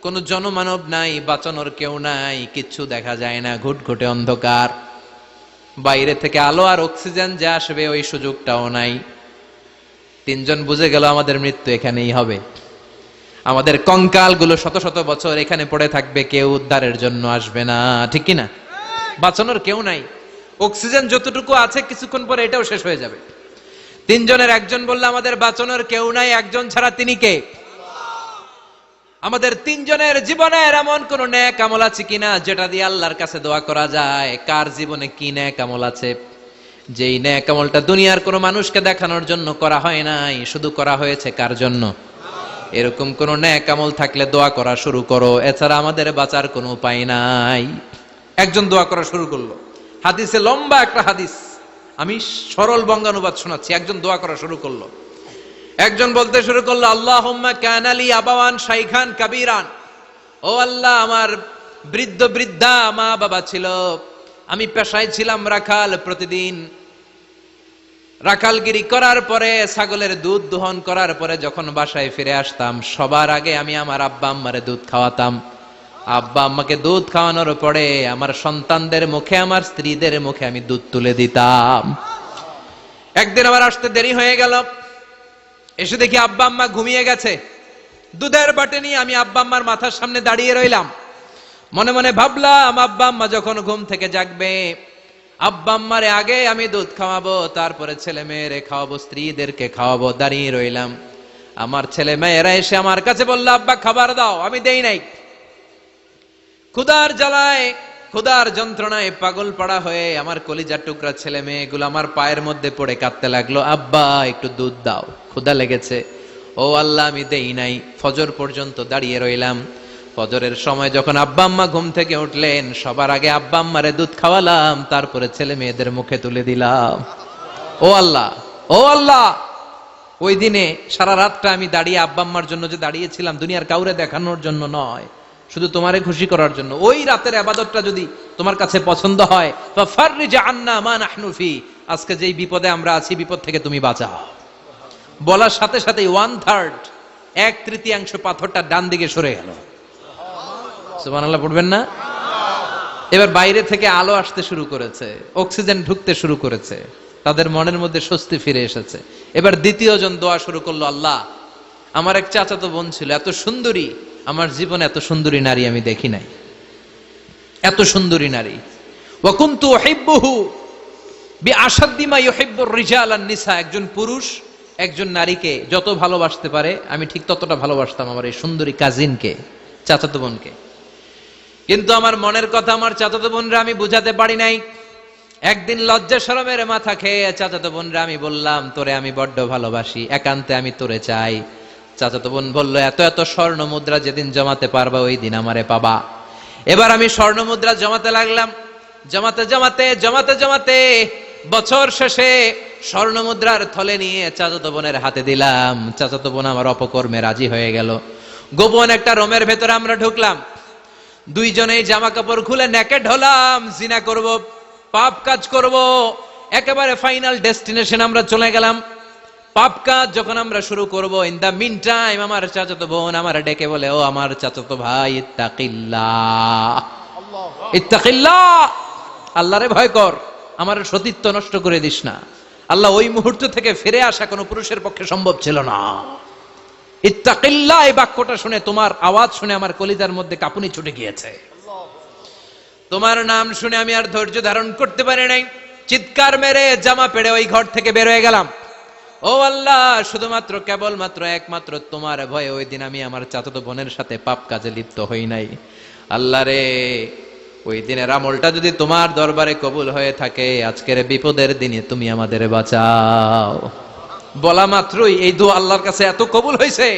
কোনো জনমানব নাই, বাঁচানোর কেউ নাই, কিচ্ছু দেখা যায় না, ঘুটঘুটে অন্ধকার। বাইরে থেকে আলো আর অক্সিজেন যে আসবে ওই সুযোগটাও নাই। তিনজন বুঝে গেল আমাদের মৃত্যু এখানেই হবে, আমাদের কঙ্কাল গুলো শত শত বছর এখানে পড়ে থাকবে, কেউ উদ্ধারের জন্য আসবে না, ঠিক কিনা? বাঁচানোর কেউ নাই, অক্সিজেন যতটুকু আছে কিছুক্ষণ পরে এটাও শেষ হয়ে যাবে। তিনজনের একজন বলল, আমাদের বাঁচানোর কেউ নাই, একজন ছাড়া তিনি কে? আমাদের তিনজনের জীবনের এমন কোন নেক আমল আছে কিনা যেটা দিয়ে আল্লাহর কাছে দোয়া করা যায়? কার জীবনে কি নেক আমল আছে যেই নেক আমলটা দুনিয়ার কোনো মানুষকে দেখানোর জন্য করা হয় নাই, শুধু করা হয়েছে কার জন্য? এরকম কোন নেক আমল থাকলে দোয়া করা শুরু করো, এছাড়া আমাদের বাঁচার কোনো উপায় নাই। একজন দোয়া করা শুরু করলো, হাদিসে লম্বা একটা হাদিস, আমি সরল বঙ্গানুবাদ শোনাচ্ছি। একজন দোয়া করা শুরু করলো, একজন বলতে শুরু করলো, আল্লাহুম্মা কানা লি আবাওয়ান শাইখান কাবীরান, ও আল্লাহ, আমার বৃদ্ধ বৃদ্ধা মা বাবা ছিল, আমি পেশায় ছিলাম রাখাল, প্রতিদিন রাখালগিরি করার পরে ছাগলের দুধ দোহন করার পরে যখন বাসায় ফিরে আসতাম সবার আগে আমি আমার আব্বা আম্মারে দুধ খাওয়াতাম। আব্বা আম্মাকে দুধ খাওয়ানোর পরে আমার সন্তানদের মুখে, আমার স্ত্রীদের মুখে আমি দুধ তুলে দিতাম। একদিন আমার আসতে দেরি হয়ে গেল, এসে দেখি আব্বা আম্মা ঘুমিয়ে গেছে। দুধের বাটি নিয়ে আমি আব্বা আম্মার মাথার সামনে দাঁড়িয়ে রইলাম, মনে মনে ভাবলাম আব্বা আম্মা যখন ঘুম থেকে জাগবে, আব্বা আম্মারে আগে আমি দুধ খাওয়াবো, তারপরে ছেলে মেয়েরে খাওয়াবো, স্ত্রীদেরকে খাওয়াবো। দাঁড়িয়ে রইলাম, আমার ছেলে মেয়েরা এসে আমার কাছে বলল, আব্বা খাবার দাও, আমি দেই নাই। ক্ষুধার জ্বালায়, ক্ষুধার যন্ত্রণায় পাগল পাড়া হয়ে আমার কলিজার টুকরা ছেলে মেয়েগুলো আমার পায়ের মধ্যে পড়ে কাঁদতে লাগলো, আব্বা একটু দুধ দাও, ক্ষুধা লেগেছে। ও আল্লাহ, আমি দেই নাই। ফজর পর্যন্ত দাঁড়িয়ে রইলাম। ফজরের সময় যখন আব্বা আম্মা ঘুম থেকে উঠলেন, সবার আগে আব্বা আম্মারে দুধ খাওয়ালাম, তারপরে ছেলে মেয়েদের মুখে তুলে দিলাম। ও আল্লাহ, ও আল্লাহ, ওই দিনে সারা রাতটা আমি দাঁড়িয়ে আব্বা আম্মার জন্য যে দাঁড়িয়েছিলাম, দুনিয়ার কাউরে দেখানোর জন্য নয়, শুধু তোমারে খুশি করার জন্য। ওই রাতের ইবাদতটা যদি তোমার কাছে পছন্দ হয়, ফাফাররিজ আন্না মা নাহনু ফি, আজকে যেই বিপদে আমরা আছি, বিপদ থেকে তুমি বাঁচাও। বলার সাথে সাথে 1/3, 1/3 পাথরটা ডান দিকে সরে গেল। সুবহানাল্লাহ পড়বেন না? এবার বাইরে থেকে আলো আসতে শুরু করেছে, অক্সিজেন ঢুকতে শুরু করেছে, তাদের মনের মধ্যে স্বস্তি ফিরে এসেছে। এবার দ্বিতীয় জন দোয়া শুরু করলো, আল্লাহ, আমার এক চাচাতো বোন ছিল, এত সুন্দরী, আমার জীবনে এত সুন্দরী নারী আমি দেখি নাই, এত সুন্দরী নারী। ওয়া কুনতু উহিব্বুহু বিআশাদ্দি মা ইউহিব্বুর রিজাল আন নিসা, একজন পুরুষ একজন নারীকে যত ভালোবাসতে পারে আমি ঠিক ততটা ভালোবাসতাম আমার এই সুন্দরী কাজিনকে, চাচাতো বোনকে। কিন্তু আমার মনের কথা আমার চাচাতো বোনরা আমি বুঝাতে পারি নাই। একদিন লজ্জা শরমের মাথা খেয়ে চাচাতো বোনরা আমি বললাম, তোরে আমি বড্ড ভালোবাসি, একান্তে আমি তোরে চাই। চাচাতো বোন বলল, এত এত স্বর্ণ মুদ্রা যেদিন জমাতে পারবা ওই দিন আমারে পাবা। এবার আমি স্বর্ণ মুদ্রা জমাতে লাগলাম, জমাতে জমাতে জমাতে জমাতে বছর শেষে স্বর্ণ মুদ্রার থলে নিয়ে চাচাতো বোনের হাতে দিলাম। চাচাতো বোন আমার অপকর্মে রাজি হয়ে গেল। গোপন একটা রুমের ভেতরে আমরা ঢুকলাম, দুইজনেই জামা কাপড় খুলে নেকেড হলাম, জিনা করব, পাপ কাজ করব। একেবারে ফাইনাল ডেস্টিনেশন আমরা চলে গেলাম। পাপ কাজ যখন আমরা শুরু করব, ইন দা মিন টাইম আমার চাচাতো বোন আমার ডেকে বলে, ও আমার চাচাতো ভাই, ইত্তাকিল্লাহ, ইত্তাকিল্লাহ, আল্লাহরে ভয় কর, আমার সতীত্ব নষ্ট করে দিস না। আল্লাহ ওই মুহূর্ত থেকে ফিরে আসা কোনো পুরুষের পক্ষে সম্ভব ছিল না। ইত্তাকিল্লাহ, এই বাক্যটা শুনে, তোমার আওয়াজ শুনে আমার কলিজার মধ্যে কাঁপুনি ছুটে গিয়েছে। তোমার নাম শুনে আমি আর ধৈর্য ধারণ করতে পারি নাই, চিৎকার মেরে জামা পেড়ে ওই ঘর থেকে বের হয়ে গেলাম। ও আল্লাহ, শুধুমাত্র কেবলমাত্র একমাত্র তোমার ভয়ে ওই দিন আমি আমার চাচাতো বোনের সাথে পাপ কাজে লিপ্ত হই নাই। আল্লাহ রে, ওই দিনের আমলটা যদি তোমার দরবারে কবুল হয়ে থাকে, আজকের বিপদের দিনে তুমি আমাদের বাঁচাও। বলা মাত্রই এই দোয়া আল্লাহর কাছে এত কবুল হয়েছে,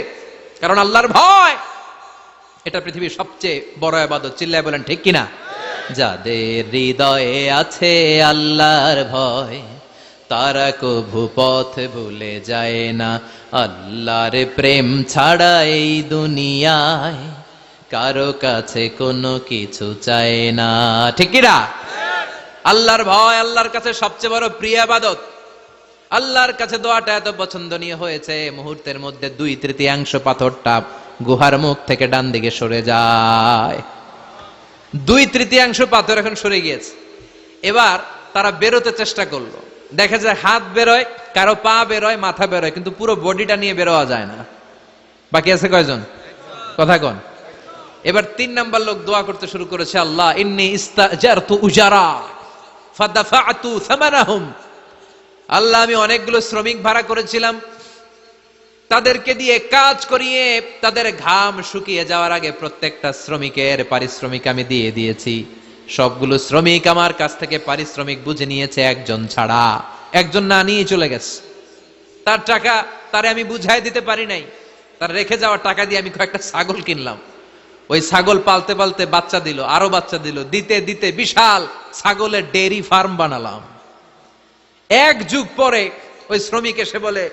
কারণ আল্লাহর ভয় এটা পৃথিবীর সবচেয়ে বড় ইবাদত। চিল্লায় বলেন ঠিক কিনা? যাদের হৃদয়ে আছে আল্লাহর ভয়, তারা কভু পথ ভুলে যায় না। আল্লাহর প্রেম ছাড়া এই দুনিয়ায় কারো কাছে কোনো কিছু চায় না। ঠিক কিনা? আল্লাহর ভয় আল্লাহর কাছে সবচেয়ে বড় প্রিয় ইবাদত। আল্লাহর কাছে দোয়াটা এত পছন্দনীয় হয়েছে, মুহূর্তের মধ্যে 2/3 পাথরটা গুহার মুখ থেকে ডান দিকে সরে যায়। 2/3 পাথর এখন সরে গিয়েছে। এবার তারা বেরোতে চেষ্টা করলো, দেখা যায় হাত বেরোয়, কারো পা বেরোয়, মাথা বেরোয়, কিন্তু পুরো বডিটা নিয়ে বেরোয়া যায় না। বাকি আছে কয়জন? কথা কন। এবার 3 নাম্বার লোক দোয়া করতে শুরু করেছে, আল্লাহ ইন্নী ইস্তাজারতু উজারা ফাদাফাতু সামানাহুম। আল্লাহ আমি অনেকগুলো শ্রমিক ভাড়া করেছিলাম, তাদেরকে দিয়ে কাজ করিয়ে তাদের ঘাম শুকিয়ে যাওয়ার আগে প্রত্যেকটা শ্রমিকের পারিশ্রমিক আমি দিয়ে দিয়েছি। সবগুলো শ্রমিক আমার কাছ থেকে পারিশ্রমিক বুঝে নিয়েছে, একজন ছাড়া। একজন না নিয়ে চলে গেছে। তার টাকা তারে আমি বুঝাই দিতে পারি নাই। তার রেখে যাওয়া টাকা দিয়ে আমি কয়েকটা ছাগল কিনলাম। ওই ছাগল পালতে পালতে বাচ্চা দিল, আরো বাচ্চা দিল, দিতে দিতে বিশাল ছাগলের ডেইরি ফার্ম বানালাম। 1 যুগ পরে ওই শ্রমিক এসে বলে,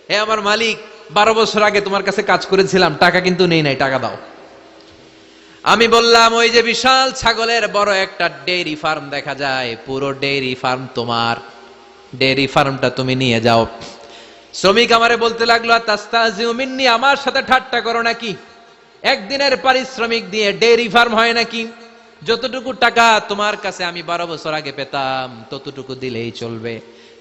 হে আমার মালিক, 12 বছর আগে তোমার কাছে কাজ করেছিলাম, টাকা কিন্তু নেই নাই, টাকা দাও। আমি বললাম, ওই যে বিশাল ছাগলের বড় একটা ডেইরি ফার্ম দেখা যায়, পুরো ডেইরি ফার্ম তোমার, ডেইরি ফার্মটা তুমি নিয়ে যাও। শ্রমিক আমারে বলতে লাগলো, তাস্তাজিউ মিন্নি, আমার সাথে ঠাট্টা করো নাকি? একদিনের পারিশ্রমিক দিয়ে ডেইরি ফার্ম হয় নাকি? যতটুকু টাকা তোমার কাছে আমি 12 বছর আগে পেতাম ততটুকু দিলেই চলবে।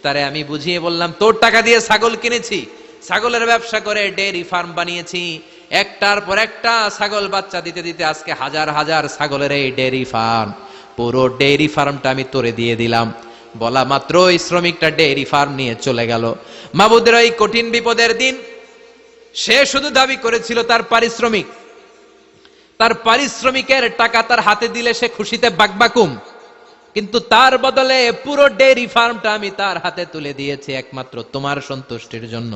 তারে আমি বুঝিয়ে বললাম, তোর টাকা দিয়ে ছাগল কিনেছি, ছাগলের ব্যবসা করে ডেইরি ফার্ম বানিয়েছি, একটার পর একটা ছাগল বাচ্চা দিতে দিতে আজকে হাজার হাজার ছাগলের এই ডেইরি ফার্ম, পুরো ডেইরি ফার্মটা আমি তোরে দিয়ে দিলাম। বলা মাত্রই শ্রমিকটা ডেইরি ফার্ম নিয়ে চলে গেল। মাবুদের এই কঠিন বিপদের দিন সে শুধু দাবি করেছিল তার পারিশ্রমিক, তার পারিশ্রমিকের টাকা তার হাতে দিলে সে খুশিতে বাকবাকুম, কিন্তু তার বদলে পুরো ডেইরি ফার্মটা আমি তার হাতে তুলে দিয়েছি একমাত্র তোমার সন্তুষ্টির জন্য।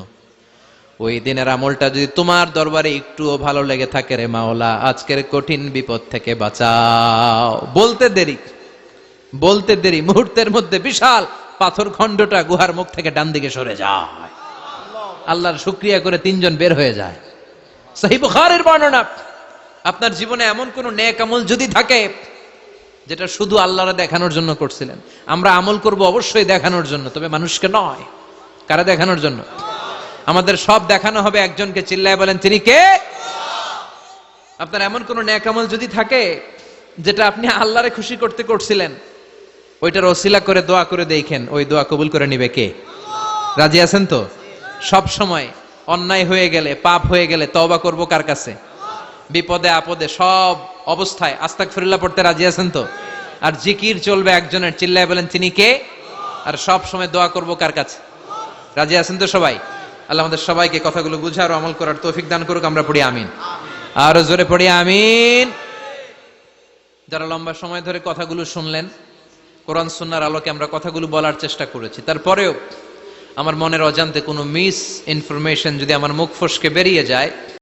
ওই দিনের আমলটা যদি তোমার দরবারে একটুও ভালো লেগে থাকে রে মাওলা, আজকের কঠিন বিপদ থেকে বাঁচাও। বলতে দেরি মুহূর্তের মধ্যে বিশাল পাথর খণ্ডটা গুহার মুখ থেকে ডান দিকে সরে যায়। আল্লাহর শুকরিয়া করে 3 জন বের হয়ে যায়। সহিহ বুখারীর বর্ণনা। আপনার জীবনে এমন কোন নেক আমল যদি থাকে যেটা শুধু আল্লাহরে দেখানোর জন্য করছিলেন, আমরা আমল করব অবশ্যই দেখানোর জন্য, তবে মানুষকে নয়। কারা দেখানোর জন্য? আমাদের সব দেখানো হবে একজনকে। চিল্লায় বলেন, তিনি কে? আপনার এমন কোন নেক আমল যদি থাকে যেটা আপনি আল্লাহরে খুশি করতে করছিলেন, ওইটার ওসিলা করে দোয়া করে দেখেন, ওই দোয়া কবুল করে নিবে কে? রাজি আছেন তো? সব সময় অন্যায় হয়ে গেলে, পাপ হয়ে গেলে তওবা করব কার কাছে? বিপদে আপদে সব অবস্থায় আস্তাগফিরুল্লাহ পড়তে রাজি আছেন তো? আর জিকির চলবে একজনের। চিল্লায় বলেন, তিনি কে? আর সব সময় দোয়া করব কার কাছে? রাজি আছেন তো সবাই? আল্লাহ আমাদের সবাইকে কথাগুলো বুঝার ও আমল করার তৌফিক দান করুক। আমরা পড়ি আমিন। আর জোরে পড়ি আমিন। যারা লম্বা সময় ধরে কথাগুলো শুনলেন, কোরআন সুন্নাহর আলোকে আমরা কথাগুলো বলার চেষ্টা করেছি, তারপরেও আমার মনের অজান্তে কোনো মিস ইনফরমেশন যদি আমার মুখ ফসকে বেরিয়ে যায়,